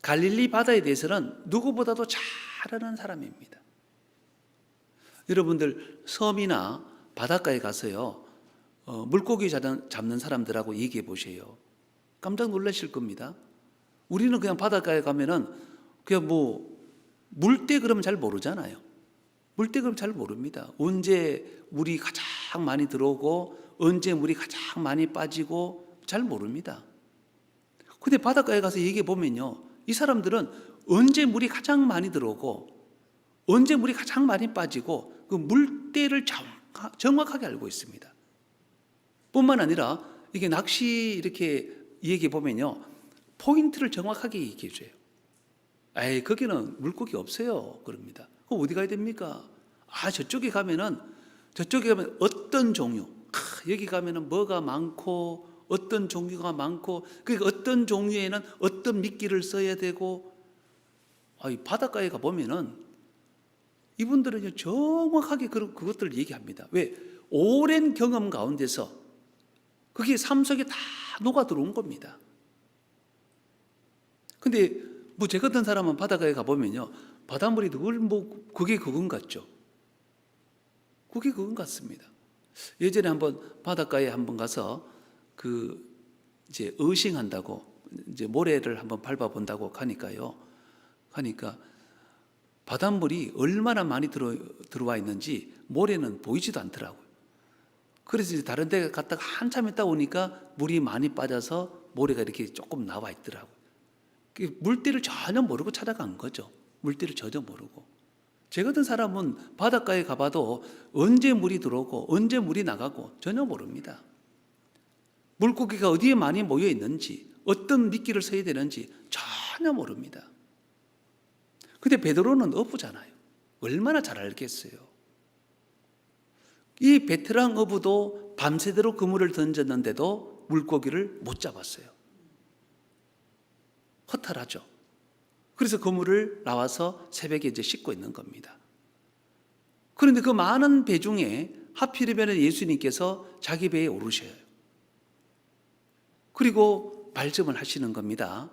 갈릴리 바다에 대해서는 누구보다도 잘 아는 사람입니다. 여러분들 섬이나 바닷가에 가서요 물고기 잡는 사람들하고 얘기해 보세요. 깜짝 놀라실 겁니다. 우리는 그냥 바닷가에 가면은 그냥 뭐 물때 그러면 잘 모르잖아요. 물때 그러면 잘 모릅니다. 언제 물이 가장 많이 들어오고 언제 물이 가장 많이 빠지고 잘 모릅니다. 근데 바닷가에 가서 얘기해 보면요 이 사람들은 언제 물이 가장 많이 들어오고 언제 물이 가장 많이 빠지고 그 물때를 정확하게 알고 있습니다. 뿐만 아니라 이게 낚시 이렇게 얘기해 보면요 포인트를 정확하게 얘기해 줘요. 에이 거기는 물고기 없어요 그럽니다. 그럼 어디 가야 됩니까? 저쪽에 가면 어떤 종류 여기 가면은 뭐가 많고 어떤 종류가 많고 그러니까 어떤 종류에는 어떤 미끼를 써야 되고 이 바닷가에 가 보면은 이분들은 정확하게 그것들을 얘기합니다. 왜? 오랜 경험 가운데서 그게 삶 속에 다 녹아 들어온 겁니다. 근데 뭐 제 같은 사람은 바닷가에 가보면요 바닷물이 늘 뭐 그게 그건 같죠. 그게 그건 같습니다. 예전에 한번 바닷가에 한번 가서 이제 어싱한다고 이제 모래를 한번 밟아본다고 가니까 바닷물이 얼마나 많이 들어와 있는지 모래는 보이지도 않더라고요. 그래서 이제 다른 데 갔다가 한참 있다 오니까 물이 많이 빠져서 모래가 이렇게 조금 나와 있더라고요. 물때를 전혀 모르고 찾아간 거죠. 물때를 전혀 모르고. 제 같은 사람은 바닷가에 가봐도 언제 물이 들어오고 언제 물이 나가고 전혀 모릅니다. 물고기가 어디에 많이 모여 있는지 어떤 미끼를 써야 되는지 전혀 모릅니다. 근데 베드로는 어부잖아요. 얼마나 잘 알겠어요. 이 베테랑 어부도 밤새도록 그물을 던졌는데도 물고기를 못 잡았어요. 허탈하죠. 그래서 그물을 나와서 새벽에 이제 씻고 있는 겁니다. 그런데 그 많은 배 중에 하필이면 예수님께서 자기 배에 오르셔요. 그리고 말씀을 하시는 겁니다.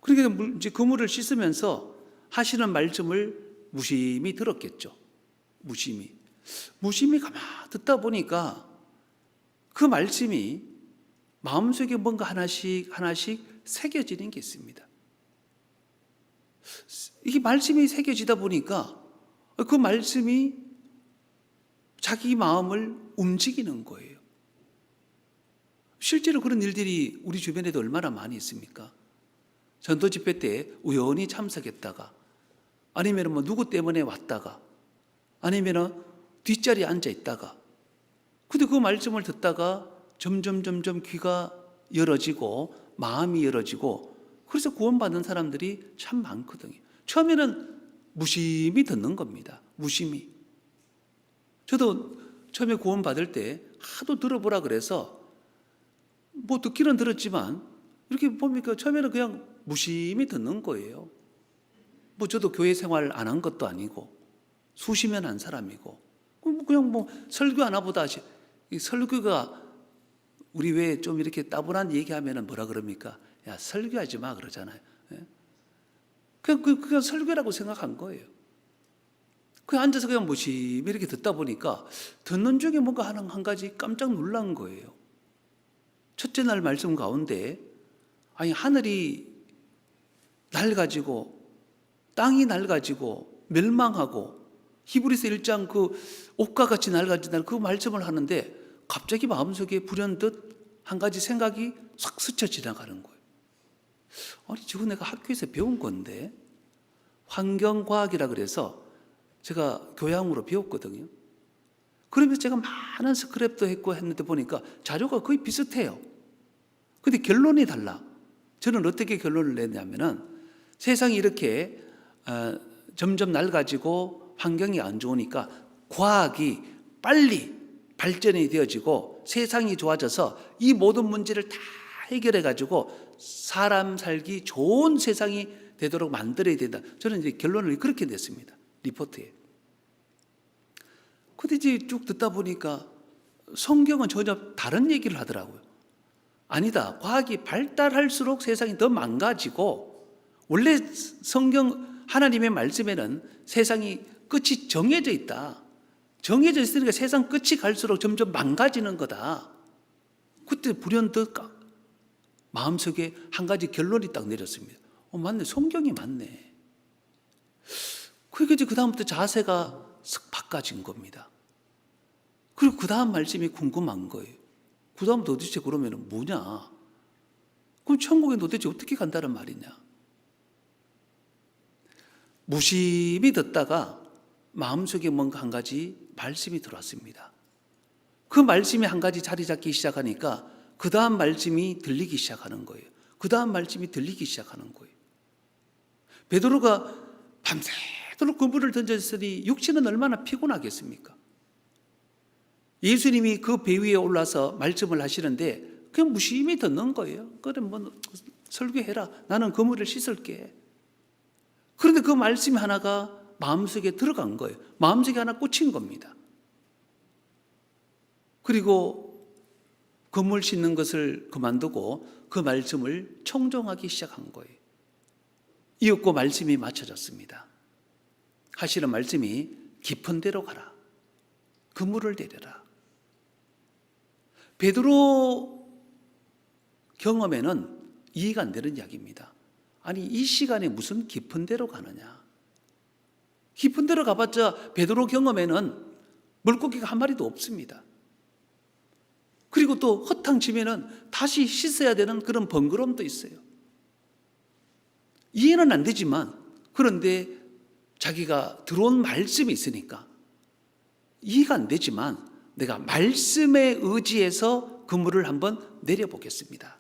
그러니까 이제 그물을 씻으면서 하시는 말씀을 무심히 들었겠죠. 무심히 가만 듣다 보니까 그 말씀이 마음속에 뭔가 하나씩 새겨지는 게 있습니다. 이게 말씀이 새겨지다 보니까 그 말씀이 자기 마음을 움직이는 거예요. 실제로 그런 일들이 우리 주변에도 얼마나 많이 있습니까? 전도 집회 때 우연히 참석했다가 아니면 뭐 누구 때문에 왔다가 아니면 뒷자리에 앉아 있다가 근데 그 말씀을 듣다가 점점 귀가 열어지고 마음이 열어지고 그래서 구원받는 사람들이 참 많거든요. 처음에는 무심히 듣는 겁니다. 무심히. 저도 처음에 구원받을 때 하도 들어보라 그래서 뭐 듣기는 들었지만 이렇게 보니까 처음에는 그냥 무심히 듣는 거예요. 뭐 저도 교회 생활 안 한 것도 아니고 수십 년 한 사람이고 그냥 뭐 설교 하나 보다 이 설교가 우리 왜 좀 이렇게 따분한 얘기하면은 뭐라 그럽니까? 야 설교하지 마 그러잖아요. 그냥 설교라고 생각한 거예요. 그냥 앉아서 그냥 무심히 이렇게 듣다 보니까 듣는 중에 뭔가 한 가지 깜짝 놀란 거예요. 첫째 날 말씀 가운데 하늘이 낡아지고 땅이 낡아지고 멸망하고 히브리서 1장 그 옷과 같이 낡아진다는 그 말씀을 하는데 갑자기 마음속에 불현듯 한 가지 생각이 싹 스쳐 지나가는 거예요. 아니, 저거 내가 학교에서 배운 건데, 환경과학이라 그래서 제가 교양으로 배웠거든요. 그러면서 제가 많은 스크랩도 했고 했는데 보니까 자료가 거의 비슷해요. 근데 결론이 달라. 저는 어떻게 결론을 냈냐면은 세상이 이렇게 점점 낡아지고 환경이 안 좋으니까 과학이 빨리 발전이 되어지고 세상이 좋아져서 이 모든 문제를 다 해결해 가지고 사람 살기 좋은 세상이 되도록 만들어야 된다. 저는 이제 결론을 그렇게 냈습니다. 리포트에. 근데 이제 쭉 듣다 보니까 성경은 전혀 다른 얘기를 하더라고요. 아니다. 과학이 발달할수록 세상이 더 망가지고, 원래 성경 하나님의 말씀에는 세상이 끝이 정해져 있다. 정해져 있으니까 세상 끝이 갈수록 점점 망가지는 거다. 그때 불현듯 마음속에 한 가지 결론이 딱 내렸습니다. 맞네. 성경이 맞네. 그러니까 이제 그다음부터 자세가 쓱 바꿔진 겁니다. 그리고 그 다음 말씀이 궁금한 거예요. 그 다음 도대체 그러면 뭐냐? 그럼 천국에 도대체 어떻게 간다는 말이냐? 무심히 듣다가 마음속에 뭔가 한 가지 말씀이 들어왔습니다. 그 말씀이 한 가지 자리 잡기 시작하니까 그 다음 말씀이 들리기 시작하는 거예요. 그 다음 말씀이 들리기 시작하는 거예요. 베드로가 밤새도록 그물을 던졌으니 육신은 얼마나 피곤하겠습니까? 예수님이 그 배 위에 올라서 말씀을 하시는데 그냥 무심히 듣는 거예요. 그래, 뭐 설교해라. 나는 그물을 씻을게. 그런데 그 말씀이 하나가 마음속에 들어간 거예요. 마음속에 하나 꽂힌 겁니다. 그리고 그물 씻는 것을 그만두고 그 말씀을 청종하기 시작한 거예요. 이윽고 말씀이 맞춰졌습니다. 하시는 말씀이 깊은 데로 가라. 그물을 내려라. 베드로 경험에는 이해가 안 되는 이야기입니다. 아니, 이 시간에 무슨 깊은 데로 가느냐? 깊은 데로 가봤자 베드로 경험에는 물고기가 한 마리도 없습니다. 그리고 또 허탕치면은 다시 씻어야 되는 그런 번거로움도 있어요. 이해는 안 되지만, 그런데 자기가 들어온 말씀이 있으니까 이해가 안 되지만 내가 말씀에 의지해서 그물을 한번 내려보겠습니다.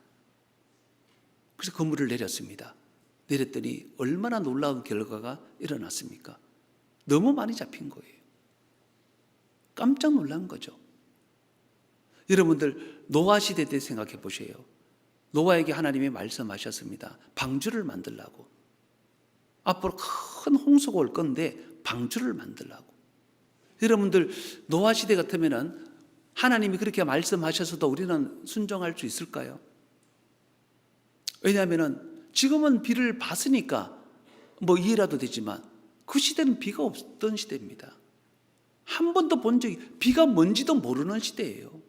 그래서 그물을 내렸습니다. 내렸더니 얼마나 놀라운 결과가 일어났습니까? 너무 많이 잡힌 거예요. 깜짝 놀란 거죠. 여러분들 노아 시대 때 생각해 보세요. 노아에게 하나님이 말씀하셨습니다. 방주를 만들라고. 앞으로 큰 홍수가 올 건데 방주를 만들라고. 여러분들 노아 시대 같으면은 하나님이 그렇게 말씀하셔서도 우리는 순종할 수 있을까요? 왜냐하면은 지금은 비를 봤으니까 뭐 이해라도 되지만 그 시대는 비가 없던 시대입니다. 한 번도 본 적이, 비가 뭔지도 모르는 시대예요.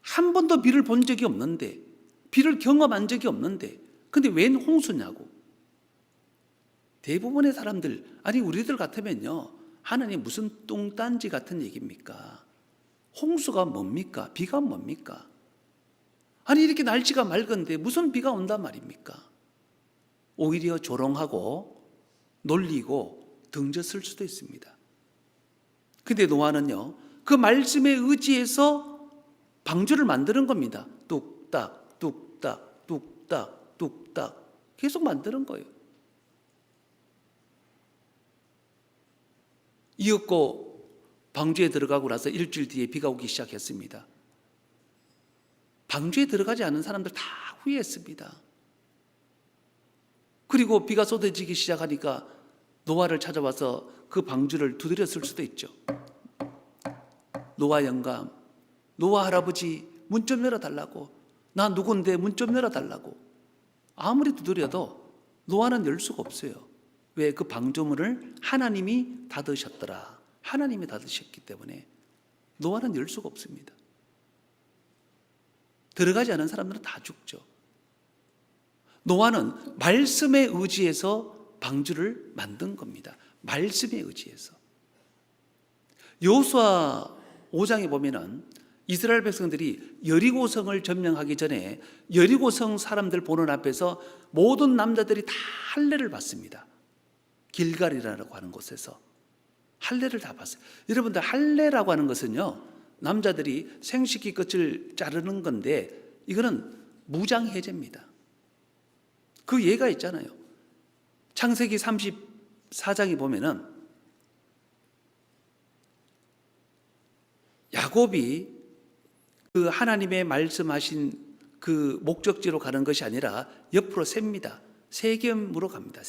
한 번도 비를 본 적이 없는데, 비를 경험한 적이 없는데, 근데 웬 홍수냐고. 대부분의 사람들, 아니 우리들 같으면요, 하나님 무슨 뚱딴지 같은 얘기입니까? 홍수가 뭡니까? 비가 뭡니까? 아니 이렇게 날씨가 맑은데 무슨 비가 온단 말입니까? 오히려 조롱하고 놀리고 등졌을 수도 있습니다. 근데 노아는요, 그 말씀에 의지해서 방주를 만드는 겁니다. 뚝딱 뚝딱 뚝딱 뚝딱 계속 만드는 거예요. 이윽고 방주에 들어가고 나서 일주일 뒤에 비가 오기 시작했습니다. 방주에 들어가지 않은 사람들 다 후회했습니다. 그리고 비가 쏟아지기 시작하니까 노아를 찾아와서 그 방주를 두드렸을 수도 있죠. 노아 영감, 노아 할아버지 문 좀 열어달라고. 나 누군데 문 좀 열어달라고. 아무리 두드려도 노아는 열 수가 없어요. 왜? 그 방주문을 하나님이 닫으셨더라. 하나님이 닫으셨기 때문에 노아는 열 수가 없습니다. 들어가지 않은 사람들은 다 죽죠. 노아는 말씀에 의지해서 방주를 만든 겁니다. 말씀에 의지해서. 여호수아 5장에 보면은 이스라엘 백성들이 여리고성을 점령하기 전에 여리고성 사람들 보는 앞에서 모든 남자들이 다 할례를 받습니다. 길갈이라고 하는 곳에서 할례를 다 받어요. 여러분들, 할례라고 하는 것은요, 남자들이 생식기 끝을 자르는 건데 이거는 무장해제입니다. 그 예가 있잖아요. 창세기 34장에 보면은 야곱이 그 하나님의 말씀하신 그 목적지로 가는 것이 아니라 옆으로 셉니다. 세겜으로 갑니다.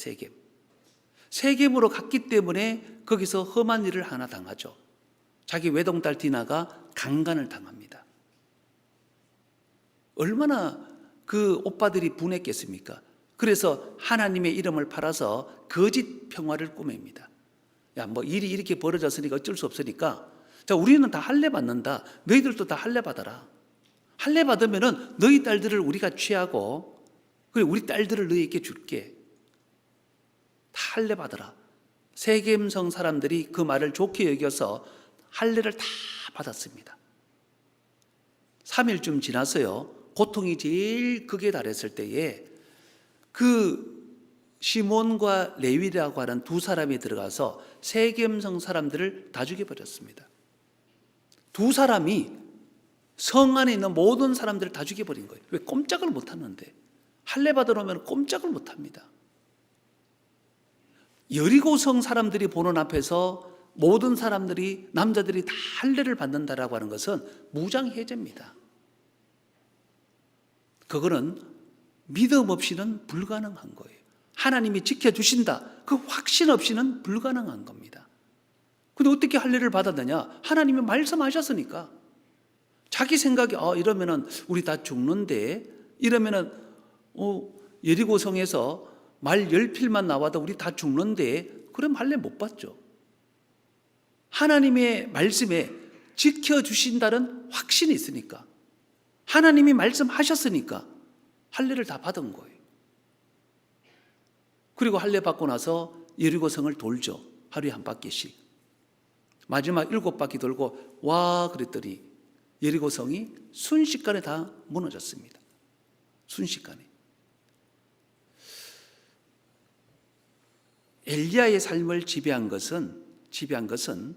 세겜으로 갔기 때문에 거기서 험한 일을 하나 당하죠. 자기 외동딸 디나가 강간을 당합니다. 얼마나 그 오빠들이 분했겠습니까? 그래서 하나님의 이름을 팔아서 거짓 평화를 꾸밉니다. 야, 뭐 일이 이렇게 벌어졌으니까 어쩔 수 없으니까, 자, 우리는 다 할례 받는다. 너희들도 다 할례 받아라. 할례 받으면은 너희 딸들을 우리가 취하고, 그리고 우리 딸들을 너희에게 줄게. 다 할례 받아라. 세겜성 사람들이 그 말을 좋게 여겨서 할례를 다 받았습니다. 3일쯤 지나서요, 고통이 제일 극에 달했을 때에 그 시몬과 레위라고 하는 두 사람이 들어가서 세겜성 사람들을 다 죽여버렸습니다. 두 사람이 성 안에 있는 모든 사람들을 다 죽여버린 거예요. 왜? 꼼짝을 못하는데. 할례 받으러 오면 꼼짝을 못합니다. 여리고성 사람들이 보는 앞에서 모든 사람들이, 남자들이 다 할례를 받는다라고 하는 것은 무장해제입니다. 그거는 믿음 없이는 불가능한 거예요. 하나님이 지켜주신다, 그 확신 없이는 불가능한 겁니다. 근데 어떻게 할례를 받았느냐? 하나님이 말씀하셨으니까. 자기 생각이 이러면은 우리 다 죽는데, 이러면은 여리고성에서 말 10필만 나와도 우리 다 죽는데, 그럼 할례 못 받죠. 하나님의 말씀에 지켜주신다는 확신이 있으니까, 하나님이 말씀하셨으니까 할례를 다 받은 거예요. 그리고 할례 받고 나서 여리고성을 돌죠. 하루에 한 바퀴씩. 마지막 7바퀴 돌고 와 그랬더니 여리고성이 순식간에 다 무너졌습니다. 순식간에. 엘리야의 삶을 지배한 것은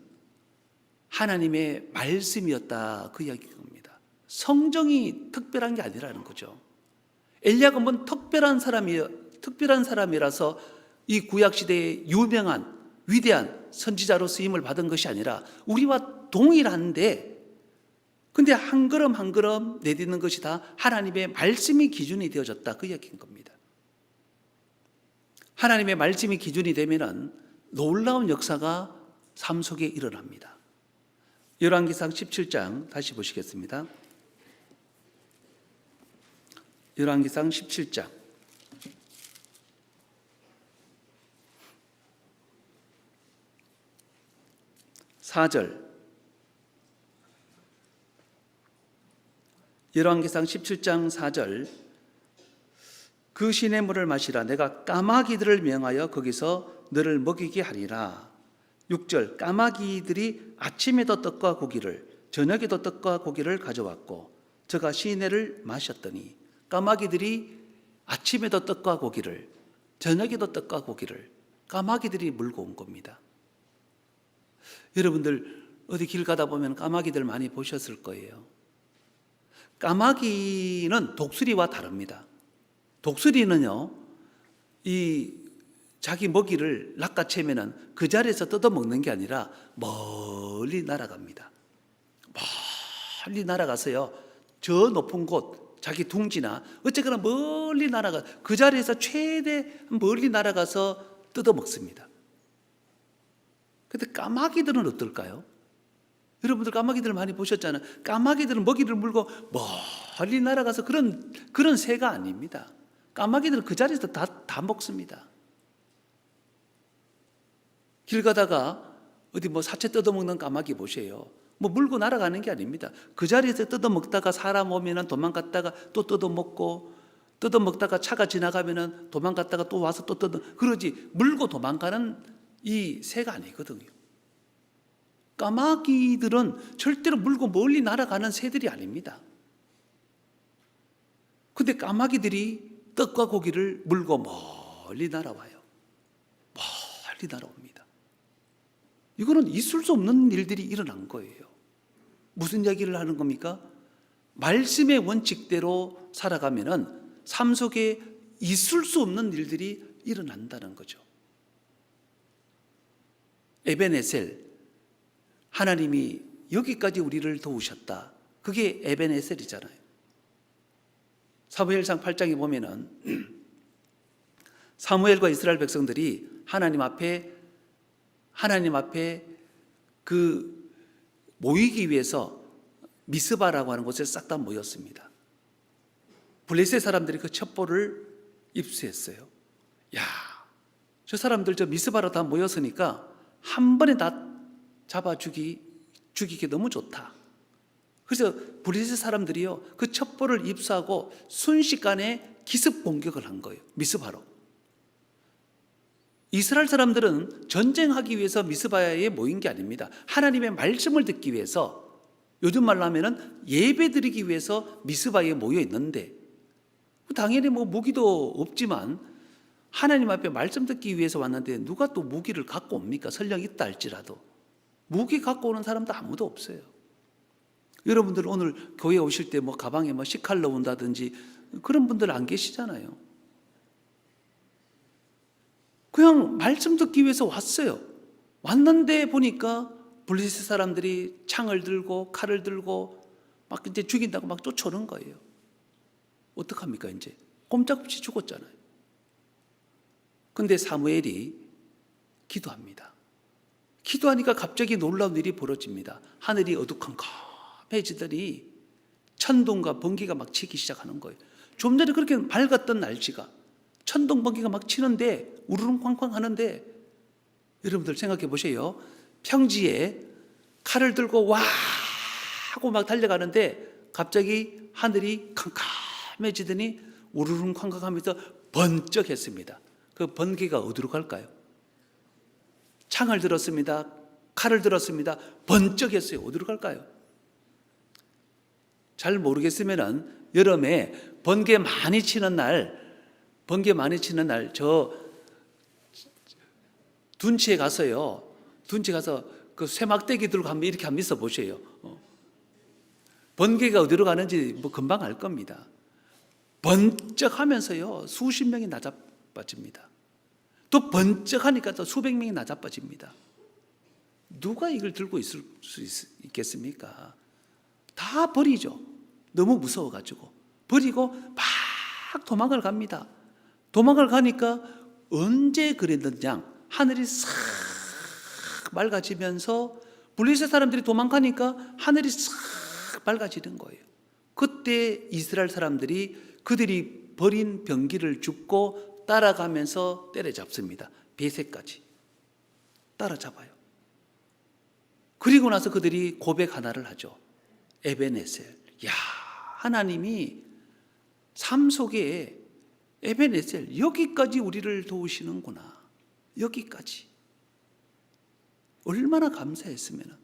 하나님의 말씀이었다, 그 이야기입니다. 성정이 특별한 게 아니라는 거죠. 엘리야가 뭔 특별한 사람이라서 이 구약시대의 유명한 위대한 선지자로 쓰임을 받은 것이 아니라 우리와 동일한데, 근데 한 걸음 한 걸음 내딛는 것이 다 하나님의 말씀이 기준이 되어졌다, 그 이야기인 겁니다. 하나님의 말씀이 기준이 되면은 놀라운 역사가 삶 속에 일어납니다. 열왕기상 17장 다시 보시겠습니다. 열왕기상 17장 4절. 열왕기상 17장 4절. 그 시냇물을 마시라. 내가 까마귀들을 명하여 거기서 너를 먹이게 하리라. 6절. 까마귀들이 아침에도 떡과 고기를, 저녁에도 떡과 고기를 가져왔고 저가 시내를 마셨더니, 까마귀들이 아침에도 떡과 고기를, 저녁에도 떡과 고기를 까마귀들이 물고 온 겁니다. 여러분들 어디 길 가다 보면 까마귀들 많이 보셨을 거예요. 까마귀는 독수리와 다릅니다. 독수리는요, 이 자기 먹이를 낚아채면은 그 자리에서 뜯어먹는 게 아니라 멀리 날아갑니다. 멀리 날아가서요, 저 높은 곳, 자기 둥지나 어쨌거나 멀리 날아가, 그 자리에서 최대 멀리 날아가서 뜯어먹습니다. 근데 까마귀들은 어떨까요? 여러분들 까마귀들 많이 보셨잖아요. 까마귀들은 먹이를 물고 멀리 날아가서 그런 새가 아닙니다. 까마귀들은 그 자리에서 다 먹습니다. 길 가다가 어디 사채 뜯어먹는 까마귀 보세요. 물고 날아가는 게 아닙니다. 그 자리에서 뜯어먹다가 사람 오면은 도망갔다가 또 뜯어먹다가 차가 지나가면은 도망갔다가 또 와서 또 그러지 물고 도망가는 이 새가 아니거든요. 까마귀들은 절대로 물고 멀리 날아가는 새들이 아닙니다. 근데 까마귀들이 떡과 고기를 물고 멀리 날아와요. 멀리 날아옵니다. 이거는 있을 수 없는 일들이 일어난 거예요. 무슨 이야기를 하는 겁니까? 말씀의 원칙대로 살아가면은 삶 속에 있을 수 없는 일들이 일어난다는 거죠. 에벤에셀, 하나님이 여기까지 우리를 도우셨다. 그게 에벤에셀이잖아요. 사무엘상 8장에 보면은 사무엘과 이스라엘 백성들이 하나님 앞에 그 모이기 위해서 미스바라고 하는 곳에 싹 다 모였습니다. 블레셋 사람들이 그 첩보를 입수했어요. 야, 저 사람들 저 미스바로 다 모였으니까 한 번에 다 죽이기 너무 좋다. 그래서 블레셋 사람들이요, 그 첩보를 입수하고 순식간에 기습 공격을 한 거예요. 미스바로. 이스라엘 사람들은 전쟁하기 위해서 미스바에 모인 게 아닙니다. 하나님의 말씀을 듣기 위해서, 요즘 말로 하면은 예배 드리기 위해서 미스바에 모여 있는데, 당연히 뭐 무기도 없지만 하나님 앞에 말씀 듣기 위해서 왔는데 누가 또 무기를 갖고 옵니까? 설령 있다 할지라도. 무기 갖고 오는 사람도 아무도 없어요. 여러분들 오늘 교회 오실 때 뭐 가방에 뭐 시칼로 온다든지 그런 분들 안 계시잖아요. 그냥 말씀 듣기 위해서 왔어요. 왔는데 보니까 블레셋 사람들이 창을 들고 칼을 들고 막 이제 죽인다고 막 쫓아오는 거예요. 어떡합니까 이제? 꼼짝없이 죽었잖아요. 근데 사무엘이 기도합니다. 기도하니까 갑자기 놀라운 일이 벌어집니다. 하늘이 어두컴컴해지더니 천둥과 번개가 막 치기 시작하는 거예요. 좀 전에 그렇게 맑았던 날씨가 천둥 번개가 막 치는데 우르릉쾅쾅 하는데, 여러분들 생각해 보세요. 평지에 칼을 들고 와 하고 막 달려가는데 갑자기 하늘이 캄캄해지더니 우르릉쾅쾅 하면서 번쩍했습니다. 그 번개가 어디로 갈까요? 창을 들었습니다. 칼을 들었습니다. 번쩍했어요. 어디로 갈까요? 잘 모르겠으면은 여름에 번개 많이 치는 날 저 둔치에 가서요. 둔치 가서 그 쇠막대기 들고 한번 이렇게 한번 있어 보세요. 번개가 어디로 가는지 뭐 금방 알 겁니다. 번쩍하면서요 수십 명이 나자빠집니다. 또 번쩍하니까 또 수백 명이 나자빠집니다. 누가 이걸 들고 있을 수 있겠습니까? 다 버리죠. 너무 무서워가지고 버리고 막 도망을 갑니다. 도망을 가니까 언제 그랬느냐, 하늘이 싹 맑아지면서 블레셋 사람들이 도망가니까 하늘이 싹 맑아지는 거예요. 그때 이스라엘 사람들이 그들이 버린 병기를 줍고 따라가면서 때려잡습니다. 베셋까지 따라잡아요. 그리고 나서 그들이 고백 하나를 하죠. 에벤에셀. 야, 하나님이 삶 속에 에벤에셀, 여기까지 우리를 도우시는구나. 여기까지. 얼마나 감사했으면.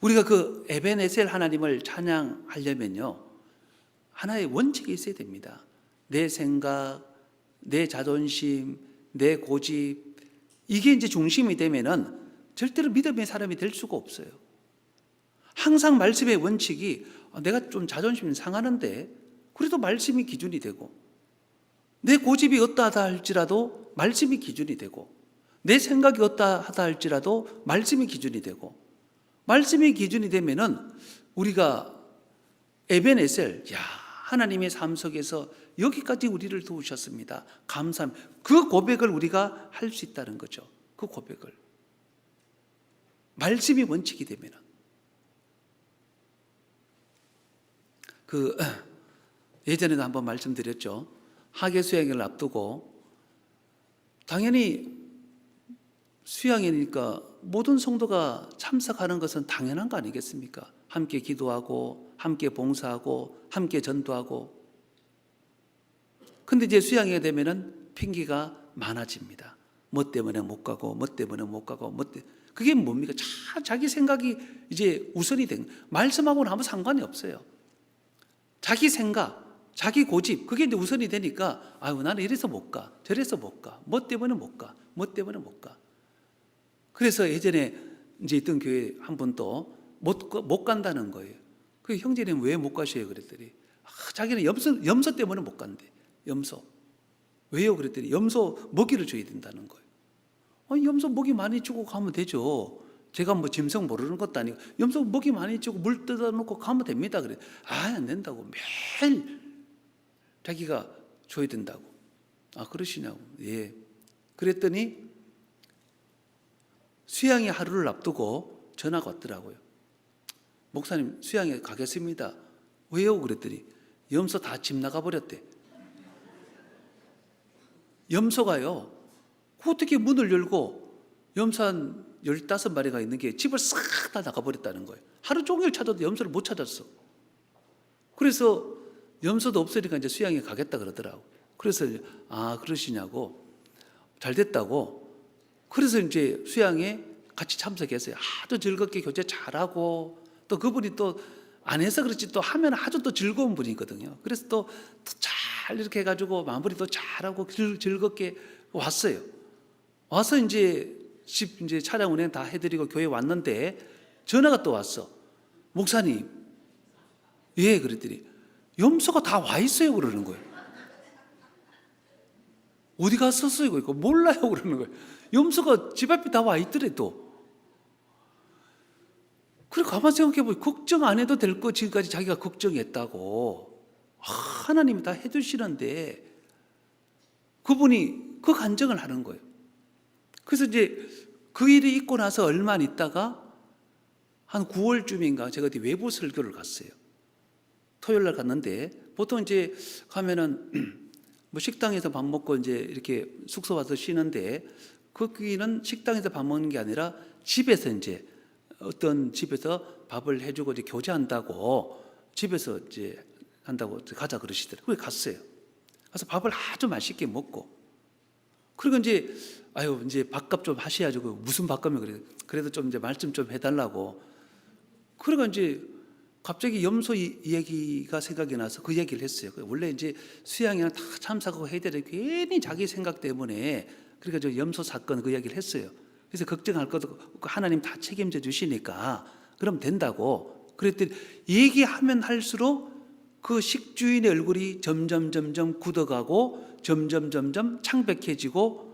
우리가 그 에벤에셀 하나님을 찬양하려면요, 하나의 원칙이 있어야 됩니다. 내 생각, 내 자존심, 내 고집, 이게 이제 중심이 되면은 절대로 믿음의 사람이 될 수가 없어요. 항상 말씀의 원칙이, 내가 좀 자존심이 상하는데 그래도 말씀이 기준이 되고, 내 고집이 어떠하다 할지라도 말씀이 기준이 되고, 내 생각이 어떠하다 할지라도 말씀이 기준이 되고, 말씀이 기준이 되면은 우리가 에벤에셀, 야, 하나님의 삶 속에서 여기까지 우리를 도우셨습니다. 감사합니다. 그 고백을 우리가 할 수 있다는 거죠. 그 고백을. 말씀이 원칙이 되면은. 예전에도 한번 말씀드렸죠. 학예 수양을 앞두고 당연히 수양이니까 모든 성도가 참석하는 것은 당연한 거 아니겠습니까? 함께 기도하고 함께 봉사하고 함께 전도하고. 근데 이제 수양회가 되면은 핑계가 많아집니다. 뭐 때문에 못 가고 그게 뭡니까? 자기 생각이 이제 우선이 된, 말씀하고는 아무 상관이 없어요. 자기 생각, 자기 고집, 그게 이제 우선이 되니까, 아유, 나는 이래서 못 가, 저래서 못 가, 뭐 때문에 못 가. 그래서 예전에 이제 있던 교회 한 분도 못 간다는 거예요. 그 형제님 왜 못 가셔요? 그랬더니, 자기는 염소 때문에 못 간대. 염소. 왜요? 그랬더니 염소 먹이를 줘야 된다는 거예요. 염소 먹이 많이 주고 가면 되죠. 제가 뭐 짐승 모르는 것도 아니고 염소 먹이 많이 주고 물 뜯어 놓고 가면 됩니다. 그래. 안 된다고. 매일 자기가 줘야 된다고. 그러시냐고. 예. 그랬더니 수양이 하루를 앞두고 전화가 왔더라고요. 목사님, 수양에 가겠습니다. 왜요? 그랬더니 염소 다 집 나가버렸대. 염소가요, 어떻게 문을 열고 염소 한 15마리가 있는 게 집을 싹 다 나가버렸다는 거예요. 하루 종일 찾아도 염소를 못 찾았어. 그래서 염소도 없으니까 이제 수양에 가겠다 그러더라고. 그래서 그러시냐고. 잘 됐다고. 그래서 이제 수양에 같이 참석했어요. 아주 즐겁게 교제 잘하고, 또 그분이 또 안 해서 그렇지 또 하면 아주 또 즐거운 분이거든요. 그래서 또 잘 이렇게 해가지고 마무리도 잘하고 즐겁게 왔어요. 와서 이제 집 이제 차량 운행 다 해드리고 교회 왔는데 전화가 또 왔어. 목사님, 예, 그랬더니 염소가 다 와 있어요 그러는 거예요. 어디 갔었어요? 그러니까 몰라요 그러는 거예요. 염소가 집 앞에 다 와 있더래도. 그리고 가만 생각해보면 걱정 안 해도 될 거 지금까지 자기가 걱정했다고 하나님이 다 해주시는데 그분이 그 간증을 하는 거예요. 그래서 이제 그 일이 있고 나서 얼마 안 있다가 한 9월쯤인가 제가 어디 외부 설교를 갔어요. 토요일 날 갔는데 보통 이제 가면은 뭐 식당에서 밥 먹고 이제 이렇게 숙소 와서 쉬는데 거기는 식당에서 밥 먹는 게 아니라 집에서 이제 어떤 집에서 밥을 해주고 이제 교제한다고 집에서 이제 한다고 가자 그러시더라고요. 그래서 갔어요. 가서 밥을 아주 맛있게 먹고 그리고 이제 이제 밥값 좀 하셔야죠. 무슨 밥값이면 그래도 좀 이제 말씀 좀 해달라고. 그러니까 이제 갑자기 염소 이야기가 생각이 나서 그 얘기를 했어요. 원래 이제 수양이나 다 참석하고 해야 되는데 괜히 자기 생각 때문에 그러니까 저 염소 사건 그 이야기를 했어요. 그래서 걱정할 것도 없고 하나님 다 책임져 주시니까 그럼 된다고. 그랬더니 얘기하면 할수록 그 식주인의 얼굴이 점점 굳어가고 점점 창백해지고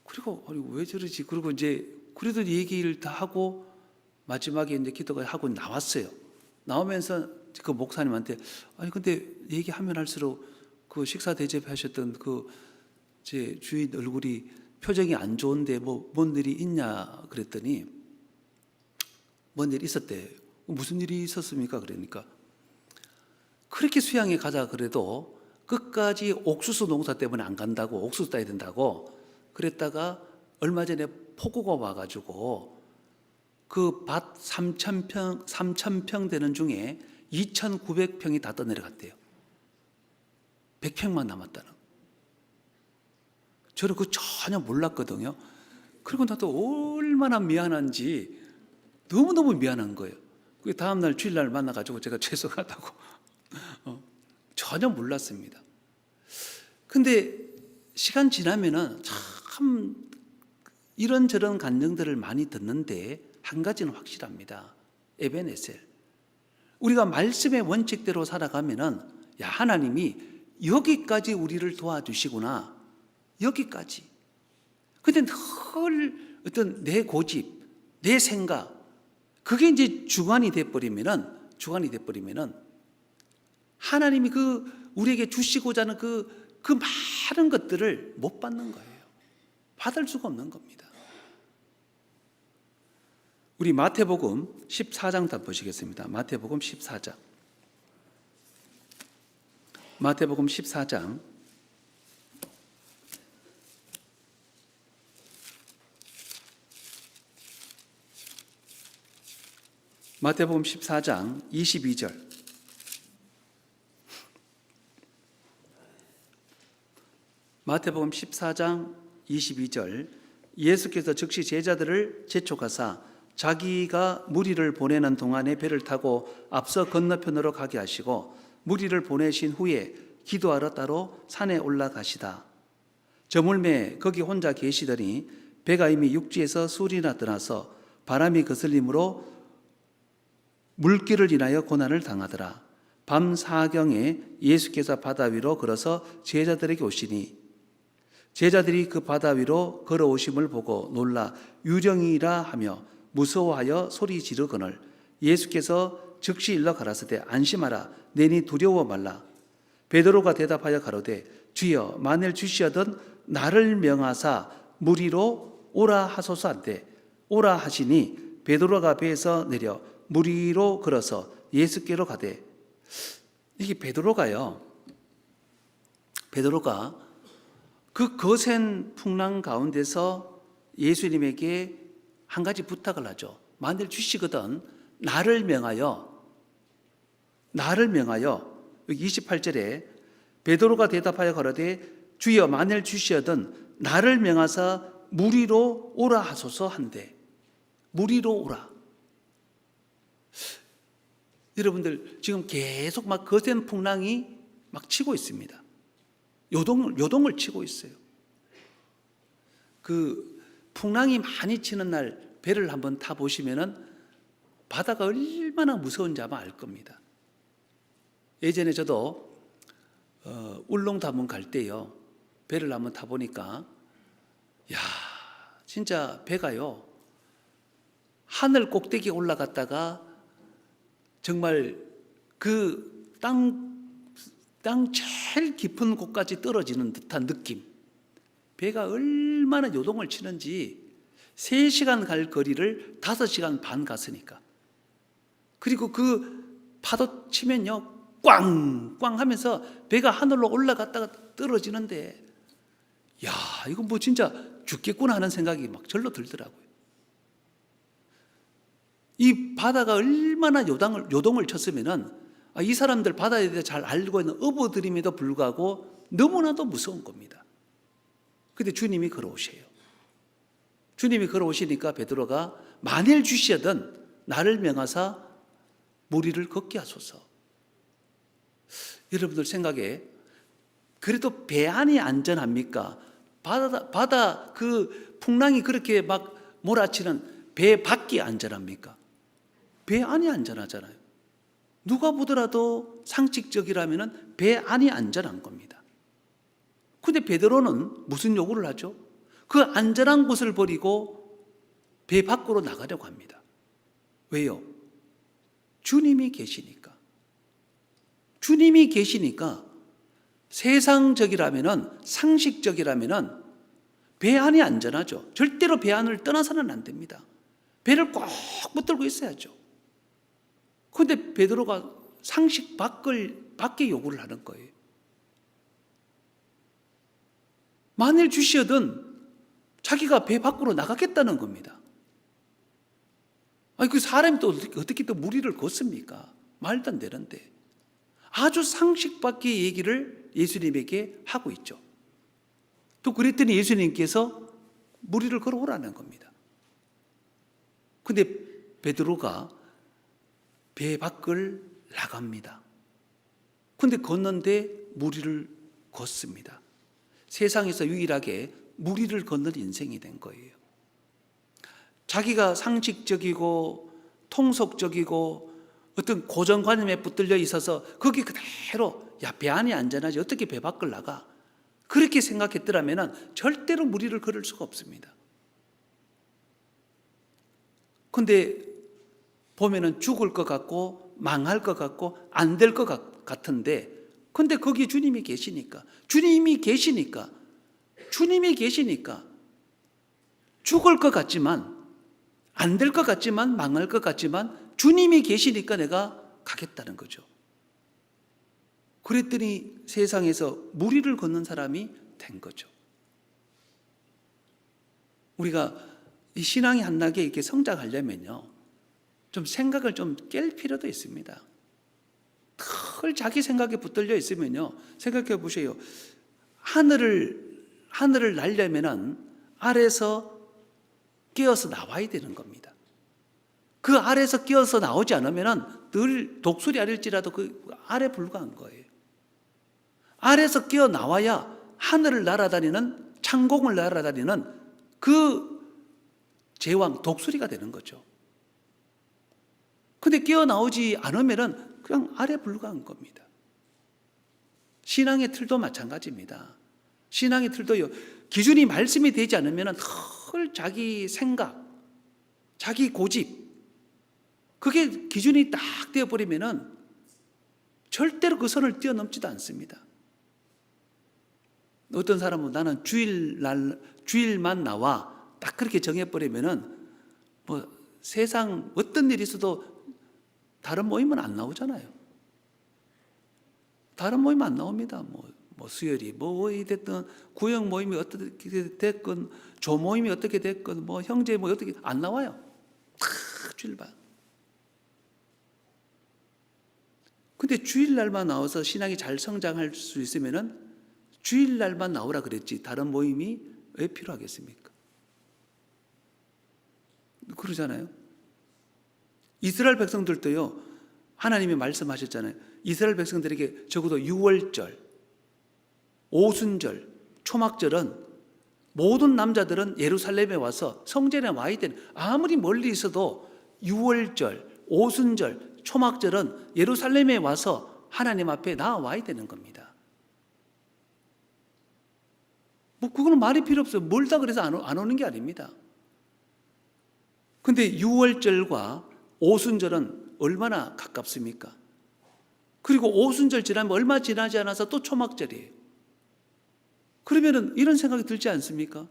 그리고 왜 저러지? 그리고 이제 그래도 얘기를 다 하고 마지막에 이제 기도가 하고 나왔어요. 나오면서 그 목사님한테 근데 얘기하면 할수록 그 식사 대접하셨던 그 제 주인 얼굴이 표정이 안 좋은데 뭔 일이 있냐 그랬더니 뭔 일이 있었대. 무슨 일이 있었습니까? 그러니까 그렇게 수양에 가자 그래도 끝까지 옥수수 농사 때문에 안 간다고, 옥수수 따야 된다고 그랬다가 얼마 전에 폭우가 와가지고 그 밭 3,000평 되는 중에 2,900평이 다 떠내려갔대요. 100평만 남았다는. 저는 그거 전혀 몰랐거든요. 그리고 나도 얼마나 미안한지 너무너무 미안한 거예요. 그 다음날 주일날 만나가지고 제가 죄송하다고 전혀 몰랐습니다. 근데 시간 지나면은 참 이런저런 간증들을 많이 듣는데 한 가지는 확실합니다. 에베네셀. 우리가 말씀의 원칙대로 살아가면은 하나님이 여기까지 우리를 도와주시구나. 여기까지. 근데 늘 어떤 내 고집, 내 생각 그게 이제 주관이 돼버리면은 하나님이 우리에게 주시고자 하는 그 많은 것들을 못 받는 거예요. 받을 수가 없는 겁니다. 우리 마태복음 14장 다 보시겠습니다. 마태복음 14장. 마태복음 14장. 마태복음 14장 22절. 마태복음 14장 22절, 예수께서 즉시 제자들을 재촉하사 자기가 무리를 보내는 동안에 배를 타고 앞서 건너편으로 가게 하시고 무리를 보내신 후에 기도하러 따로 산에 올라가시다. 저물매 거기 혼자 계시더니 배가 이미 육지에서 술이나 떠나서 바람이 거슬림으로 물길을 인하여 고난을 당하더라. 밤 사경에 예수께서 바다 위로 걸어서 제자들에게 오시니 제자들이 그 바다 위로 걸어오심을 보고 놀라 유령이라 하며 무서워하여 소리 지르거늘 예수께서 즉시 일러 가라사대 안심하라 내니 두려워 말라. 베드로가 대답하여 가로되 주여 만일 주시어던 나를 명하사 무리로 오라 하소서 한데 오라 하시니 베드로가 배에서 내려 무리로 걸어서 예수께로 가되 이게 베드로가 그 거센 풍랑 가운데서 예수님에게 한 가지 부탁을 하죠. 만일 주시거든 나를 명하여 여기 28절에 베드로가 대답하여 가로되 주여 만일 주시어든 나를 명하사 무리로 오라 하소서 한데 무리로 오라. 여러분들 지금 계속 막 거센 풍랑이 막 치고 있습니다. 요동을 치고 있어요. 그 풍랑이 많이 치는 날 배를 한번 타 보시면은 바다가 얼마나 무서운지 아마 알 겁니다. 예전에 저도 울릉도 한번 갈 때요 배를 한번 타 보니까 야 진짜 배가요 하늘 꼭대기에 올라갔다가 정말 그 땅 제일 깊은 곳까지 떨어지는 듯한 느낌. 배가 얼마나 요동을 치는지 3시간 갈 거리를 5시간 반 갔으니까. 그리고 그 파도 치면요 꽝꽝 하면서 배가 하늘로 올라갔다가 떨어지는데 야 이거 뭐 진짜 죽겠구나 하는 생각이 막 절로 들더라고요. 이 바다가 얼마나 요동을 쳤으면은 이 사람들 바다에 대해 잘 알고 있는 어부들임에도 불구하고 너무나도 무서운 겁니다. 근데 주님이 걸어오셔요. 주님이 걸어오시니까 베드로가 만일 주시어든 나를 명하사 무리를 걷게 하소서. 여러분들 생각에 그래도 배 안이 안전합니까? 바다 그 풍랑이 그렇게 막 몰아치는 배 밖이 안전합니까? 배 안이 안전하잖아요. 누가 보더라도 상식적이라면 배 안이 안전한 겁니다. 그런데 베드로는 무슨 요구를 하죠? 그 안전한 곳을 버리고 배 밖으로 나가려고 합니다. 왜요? 주님이 계시니까. 주님이 계시니까 세상적이라면 상식적이라면 배 안이 안전하죠. 절대로 배 안을 떠나서는 안 됩니다. 배를 꼭 붙들고 있어야죠. 그런데 베드로가 상식 밖의 요구를 하는 거예요. 만일 주시어든 자기가 배 밖으로 나가겠다는 겁니다. 아니 그 사람이 또 어떻게 또 무리를 걷습니까? 말도 안 되는데 아주 상식 밖의 얘기를 예수님에게 하고 있죠. 또 그랬더니 예수님께서 무리를 걸어오라는 겁니다. 근데 베드로가 배 밖을 나갑니다. 근데 걷는데 무리를 걷습니다. 세상에서 유일하게 무리를 걷는 인생이 된 거예요. 자기가 상식적이고 통속적이고 어떤 고정관념에 붙들려 있어서 거기 그대로 야, 배 안이 안전하지 어떻게 배 밖을 나가? 그렇게 생각했더라면 절대로 무리를 걸을 수가 없습니다. 근데 보면은 죽을 것 같고 망할 것 같고 안 될 것 같은데 근데 거기 주님이 계시니까 죽을 것 같지만 안 될 것 같지만 망할 것 같지만 주님이 계시니까 내가 가겠다는 거죠. 그랬더니 세상에서 무리를 걷는 사람이 된 거죠. 우리가 이 신앙이 한나게 이렇게 성장하려면요 좀 생각을 좀 깰 필요도 있습니다. 늘 자기 생각에 붙들려 있으면요 생각해 보세요. 하늘을 하늘을 날려면은 아래에서 끼어서 나와야 되는 겁니다. 그 아래에서 끼어서 나오지 않으면은 늘 독수리 아릴지라도 그 아래 불과한 거예요. 아래에서 끼어 나와야 하늘을 날아다니는, 창공을 날아다니는 그 제왕 독수리가 되는 거죠. 근데 끼어 나오지 않으면은 그냥 아래 불과한 겁니다. 신앙의 틀도 마찬가지입니다. 신앙의 틀도요, 기준이 말씀이 되지 않으면 늘 자기 생각, 자기 고집, 그게 기준이 딱 되어버리면 절대로 그 선을 뛰어넘지도 않습니다. 어떤 사람은 나는 주일만 나와, 딱 그렇게 정해버리면 뭐 세상 어떤 일이 있어도 다른 모임은 안 나오잖아요. 다른 모임 안 나옵니다. 뭐 수요일이 뭐이 됐든, 구역 모임이 어떻게 됐건, 조 모임이 어떻게 됐건, 뭐 형제 뭐 어떻게 안 나와요. 다 주일반. 근데 주일날만 나와서 신앙이 잘 성장할 수 있으면은 주일날만 나오라 그랬지 다른 모임이 왜 필요하겠습니까? 그러잖아요. 이스라엘 백성들도요, 하나님이 말씀하셨잖아요. 이스라엘 백성들에게 적어도 유월절, 오순절, 초막절은 모든 남자들은 예루살렘에 와서 성전에 와야 되는, 아무리 멀리 있어도 유월절, 오순절, 초막절은 예루살렘에 와서 하나님 앞에 나와야 되는 겁니다. 뭐 그거는 말이 필요 없어요. 멀다 그래서 안 오는 게 아닙니다. 근데 유월절과 오순절은 얼마나 가깝습니까? 그리고 오순절 지나면 얼마 지나지 않아서 또 초막절이에요. 그러면은 이런 생각이 들지 않습니까?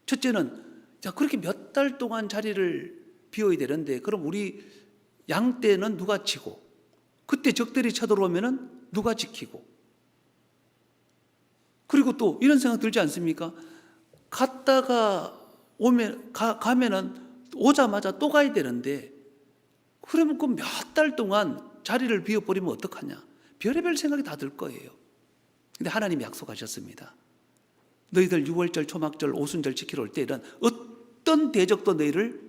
첫째는, 자, 그렇게 몇 달 동안 자리를 비워야 되는데, 그럼 우리 양 떼는 누가 치고, 그때 적들이 쳐들어오면은 누가 지키고, 그리고 또 이런 생각 들지 않습니까? 갔다가 가면은 오자마자 또 가야 되는데, 그러면 그 몇 달 동안 자리를 비워버리면 어떡하냐? 별의별 생각이 다 들 거예요. 근데 하나님이 약속하셨습니다. 너희들 유월절, 초막절, 오순절 지키러 올 때는 어떤 대적도 너희를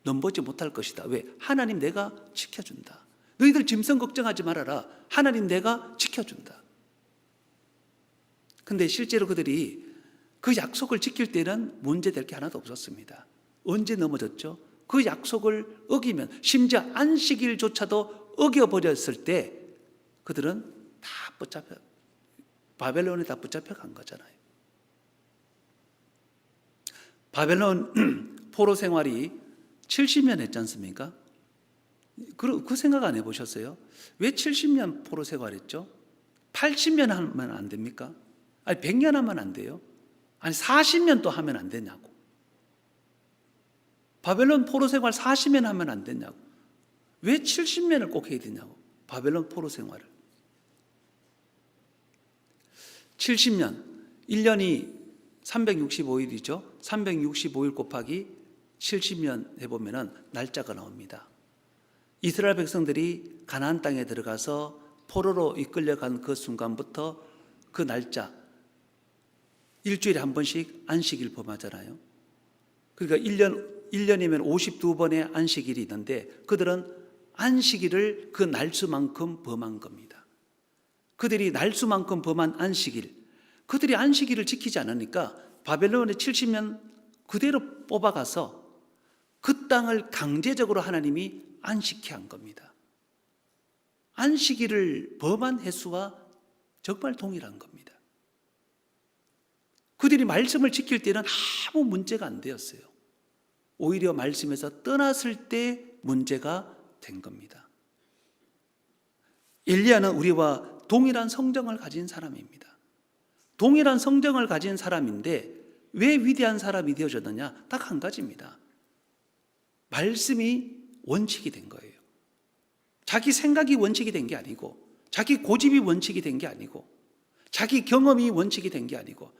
넘보지 못할 것이다. 왜? 하나님 내가 지켜준다. 너희들 짐승 걱정하지 말아라. 하나님 내가 지켜준다. 근데 실제로 그들이 그 약속을 지킬 때는 문제될 게 하나도 없었습니다. 언제 넘어졌죠? 그 약속을 어기면, 심지어 안식일조차도 어겨버렸을 때 그들은 다 바벨론에 다 붙잡혀 간 거잖아요. 바벨론 포로 생활이 70년 했지 않습니까? 그 생각 안 해보셨어요? 왜 70년 포로 생활했죠? 80년 하면 안 됩니까? 아니 100년 하면 안 돼요? 아니 40년 또 하면 안 되냐고. 바벨론 포로 생활 40년 하면 안 되냐고. 왜 70년을 꼭 해야 되냐고. 바벨론 포로 생활을. 70년, 1년이 365일이죠. 365일 곱하기 70년 해보면 날짜가 나옵니다. 이스라엘 백성들이 가나안 땅에 들어가서 포로로 이끌려간 그 순간부터 그 날짜, 일주일에 한 번씩 안식일 범하잖아요. 그러니까 1년이면 52번의 안식일이 있는데 그들은 안식일을 그 날수만큼 범한 겁니다. 그들이 날수만큼 범한 안식일, 그들이 안식일을 지키지 않으니까 바벨론의 70년 그대로 뽑아가서 그 땅을 강제적으로 하나님이 안식케 한 겁니다. 안식일을 범한 횟수와 정말 동일한 겁니다. 그들이 말씀을 지킬 때는 아무 문제가 안 되었어요. 오히려 말씀에서 떠났을 때 문제가 된 겁니다. 엘리야는 우리와 동일한 성정을 가진 사람입니다. 동일한 성정을 가진 사람인데 왜 위대한 사람이 되어졌느냐? 딱 한 가지입니다. 말씀이 원칙이 된 거예요. 자기 생각이 원칙이 된 게 아니고, 자기 고집이 원칙이 된 게 아니고, 자기 경험이 원칙이 된 게 아니고,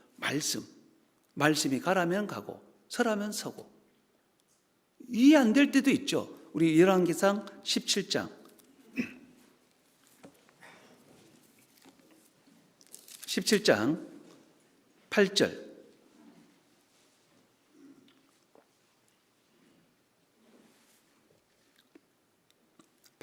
말씀이 가라면 가고 서라면 서고. 이해 안 될 때도 있죠. 우리 열왕기상 17장 8절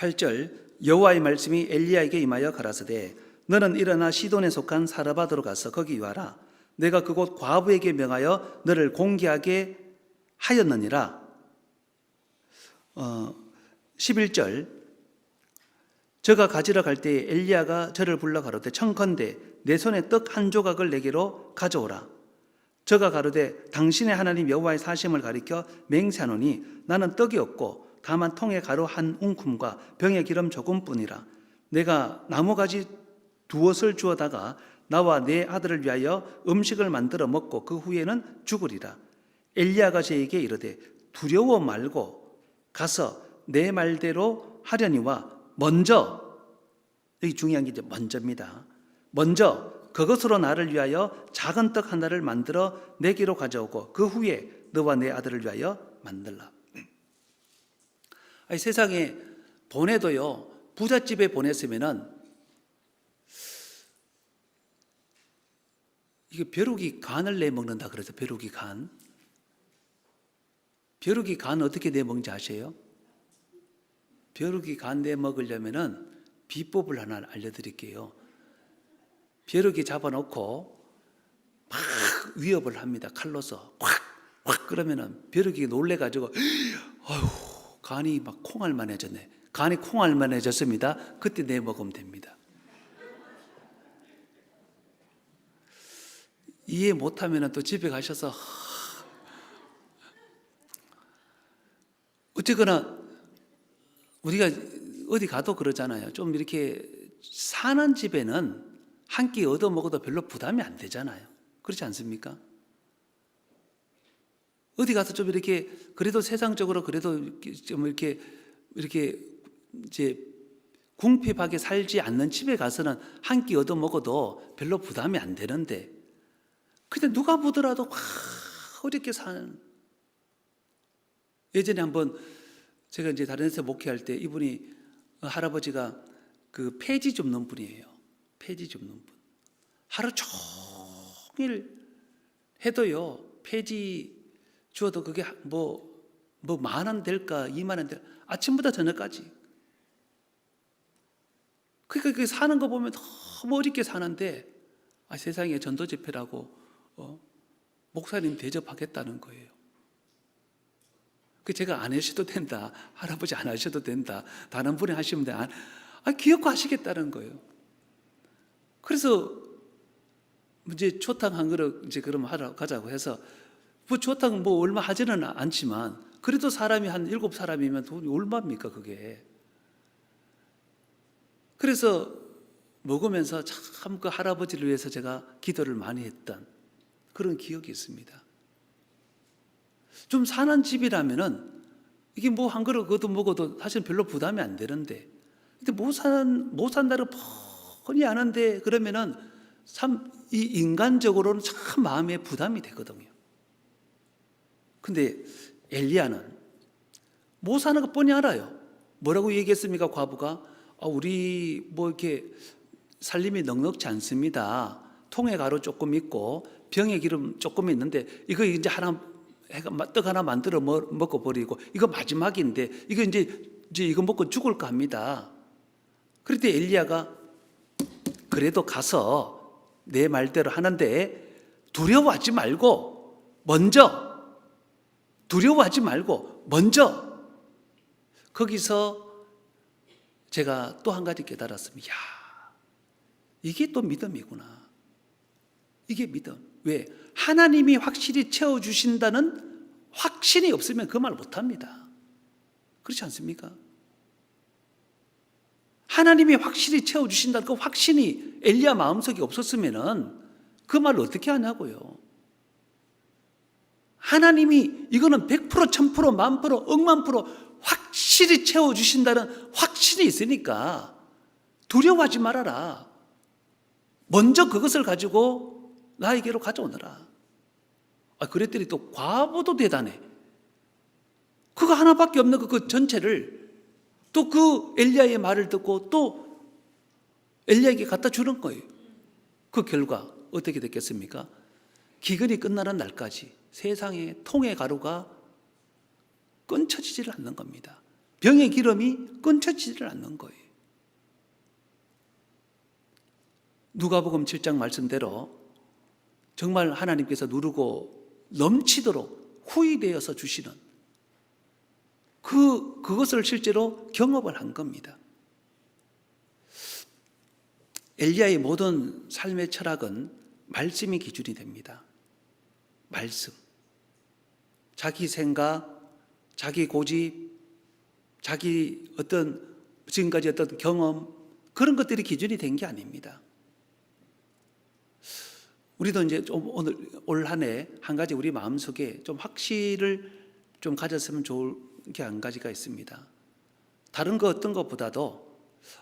8절 여호와의 말씀이 엘리야에게 임하여 가라사대 너는 일어나 시돈에 속한 사르바드로 가서 거기 유하라. 내가 그곳 과부에게 명하여 너를 공개하게 하였느니라. 11절 저가 가지러 갈 때에 엘리야가 저를 불러 가로되 청컨대 내 손에 떡 한 조각을 내게로 가져오라. 저가 가로되 당신의 하나님 여호와의 사심을 가리켜 맹세하노니 나는 떡이 없고 다만 통에 가루 한 웅큼과 병에 기름 조금뿐이라. 내가 나무가지 두엇을 주어다가 나와 내 아들을 위하여 음식을 만들어 먹고 그 후에는 죽으리라. 엘리야가 저에게 이르되 두려워 말고 가서 내 말대로 하려니와 먼저, 여기 중요한 게 이제 먼저입니다. 먼저 그것으로 나를 위하여 작은 떡 하나를 만들어 내게로 가져오고 그 후에 너와 내 아들을 위하여 만들라. 아니, 세상에 보내도요, 부잣집에 보냈으면은 이게 벼룩이 간을 내 먹는다 그래서 벼룩이 간. 벼룩이 간 어떻게 내 먹는지 아세요? 벼룩이 간 내 먹으려면은 비법을 하나 알려드릴게요. 벼룩이 잡아놓고 막 위협을 합니다. 칼로서 확 그러면은 벼룩이 놀래가지고 아휴 간이 막 콩알만해졌네. 간이 콩알만해졌습니다. 그때 내 먹으면 됩니다. 이해 못하면 또 집에 가셔서 어쨌거나 우리가 어디 가도 그러잖아요. 좀 이렇게 사는 집에는 한 끼 얻어 먹어도 별로 부담이 안 되잖아요. 그렇지 않습니까? 어디 가서 좀 이렇게 그래도 세상적으로 그래도 좀 이렇게 이제 궁핍하게 살지 않는 집에 가서는 한 끼 얻어 먹어도 별로 부담이 안 되는데 근데 누가 보더라도 어렵게 사는. 예전에 한번 제가 이제 다른 데서 목회할 때 이분이 할아버지가 그 폐지 줍는 분이에요. 폐지 줍는 분. 하루 종일 해도요, 폐지 주어도 그게 뭐 10,000원 될까, 20,000원 될까, 아침부터 저녁까지. 그러니까 그 사는 거 보면 너무 어렵게 사는데, 세상에 전도 집회라고, 목사님 대접하겠다는 거예요. 그 제가 안 하셔도 된다. 할아버지 안 하셔도 된다. 다른 분이 하시면 돼. 기억고 하시겠다는 거예요. 그래서 이제 초탕 한 그릇 이제 그럼 하러 가자고 해서 뭐 초탕 뭐 얼마 하지는 않지만 그래도 사람이 한 7사람이면 돈이 얼마입니까 그게. 그래서 먹으면서 참 그 할아버지를 위해서 제가 기도를 많이 했던 그런 기억이 있습니다. 좀 사는 집이라면은 이게 뭐 한 그릇 얻어 먹어도 사실 별로 부담이 안 되는데, 근데 못 산다를 뻔히 아는데 그러면은 참 이 인간적으로는 참 마음에 부담이 되거든요. 근데 엘리야는 못 사는 거 뻔히 알아요. 뭐라고 얘기했습니까? 과부가 우리 뭐 이렇게 살림이 넉넉지 않습니다. 통에 가루 조금 있고 병에 기름 조금 있는데 이거 이제 떡 하나 만들어 먹어 버리고 이거 마지막인데 이거 이제 이거 먹고 죽을까 합니다. 그럴 때 엘리야가 그래도 가서 내 말대로 하는데 두려워하지 말고 먼저 거기서 제가 또 한 가지 깨달았습니다. 야, 이게 또 믿음이구나. 이게 믿음. 왜? 하나님이 확실히 채워주신다는 확신이 없으면 그 말 못합니다. 그렇지 않습니까? 하나님이 확실히 채워주신다는 그 확신이 엘리야 마음속에 없었으면 그 말을 어떻게 하냐고요. 하나님이 이거는 100%, 1000%, 10,000%, 억만 프로 확실히 채워주신다는 확신이 있으니까 두려워하지 말아라. 먼저 그것을 가지고 나에게로 가져오너라. 그랬더니 또 과부도 대단해. 그거 하나밖에 없는 그 전체를 또 그 엘리야의 말을 듣고 또 엘리야에게 갖다 주는 거예요. 그 결과 어떻게 됐겠습니까? 기근이 끝나는 날까지 세상에 통의 가루가 끊쳐지지를 않는 겁니다. 병의 기름이 끊쳐지지를 않는 거예요. 누가복음 7장 말씀대로 정말 하나님께서 누르고 넘치도록 후히되어서 주시는 그것을 실제로 경험을 한 겁니다. 엘리야의 모든 삶의 철학은 말씀이 기준이 됩니다. 말씀. 자기 생각, 자기 고집, 자기 지금까지 어떤 경험, 그런 것들이 기준이 된 게 아닙니다. 우리도 이제 좀 올 한 해 한 가지 우리 마음속에 좀 확신을 좀 가졌으면 좋을 게 한 가지가 있습니다. 다른 거 어떤 것보다도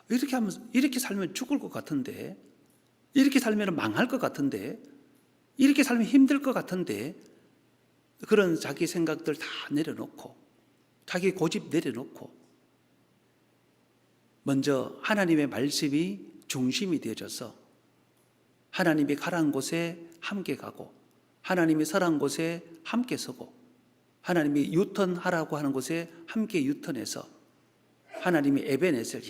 이렇게 살면 죽을 것 같은데, 이렇게 살면 망할 것 같은데, 이렇게 살면 힘들 것 같은데, 그런 자기 생각들 다 내려놓고, 자기 고집 내려놓고, 먼저 하나님의 말씀이 중심이 되어져서 하나님이 가라는 곳에 함께 가고, 하나님이 서라는 곳에 함께 서고, 하나님이 유턴하라고 하는 곳에 함께 유턴해서 하나님이 에베네셀,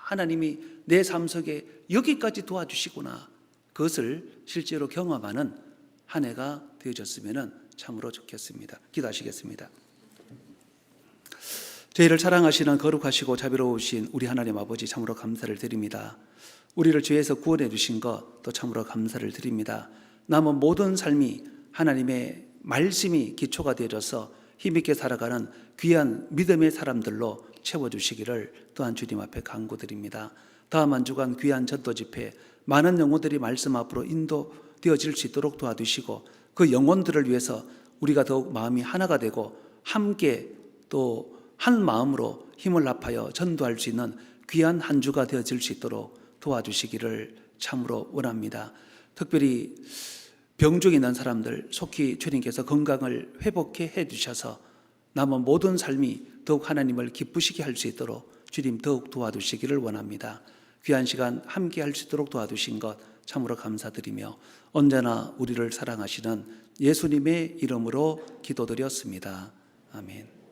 하나님이 내 삶 속에 여기까지 도와주시구나, 그것을 실제로 경험하는 한 해가 되어졌으면 참으로 좋겠습니다. 기도하시겠습니다. 저희를 사랑하시는 거룩하시고 자비로우신 우리 하나님 아버지, 참으로 감사를 드립니다. 우리를 죄에서 구원해 주신 것 또 참으로 감사를 드립니다. 남은 모든 삶이 하나님의 말씀이 기초가 되어져서 힘있게 살아가는 귀한 믿음의 사람들로 채워주시기를 또한 주님 앞에 간구드립니다. 다음 한 주간 귀한 전도 집회, 많은 영혼들이 말씀 앞으로 인도되어질 수 있도록 도와주시고, 그 영혼들을 위해서 우리가 더욱 마음이 하나가 되고 함께 또 한 마음으로 힘을 합하여 전도할 수 있는 귀한 한 주가 되어질 수 있도록 도와주시기를 참으로 원합니다. 특별히 병 중에 있는 사람들 속히 주님께서 건강을 회복해 주셔서 남은 모든 삶이 더욱 하나님을 기쁘시게 할 수 있도록 주님 더욱 도와주시기를 원합니다. 귀한 시간 함께 할 수 있도록 도와주신 것 참으로 감사드리며 언제나 우리를 사랑하시는 예수님의 이름으로 기도드렸습니다. 아멘.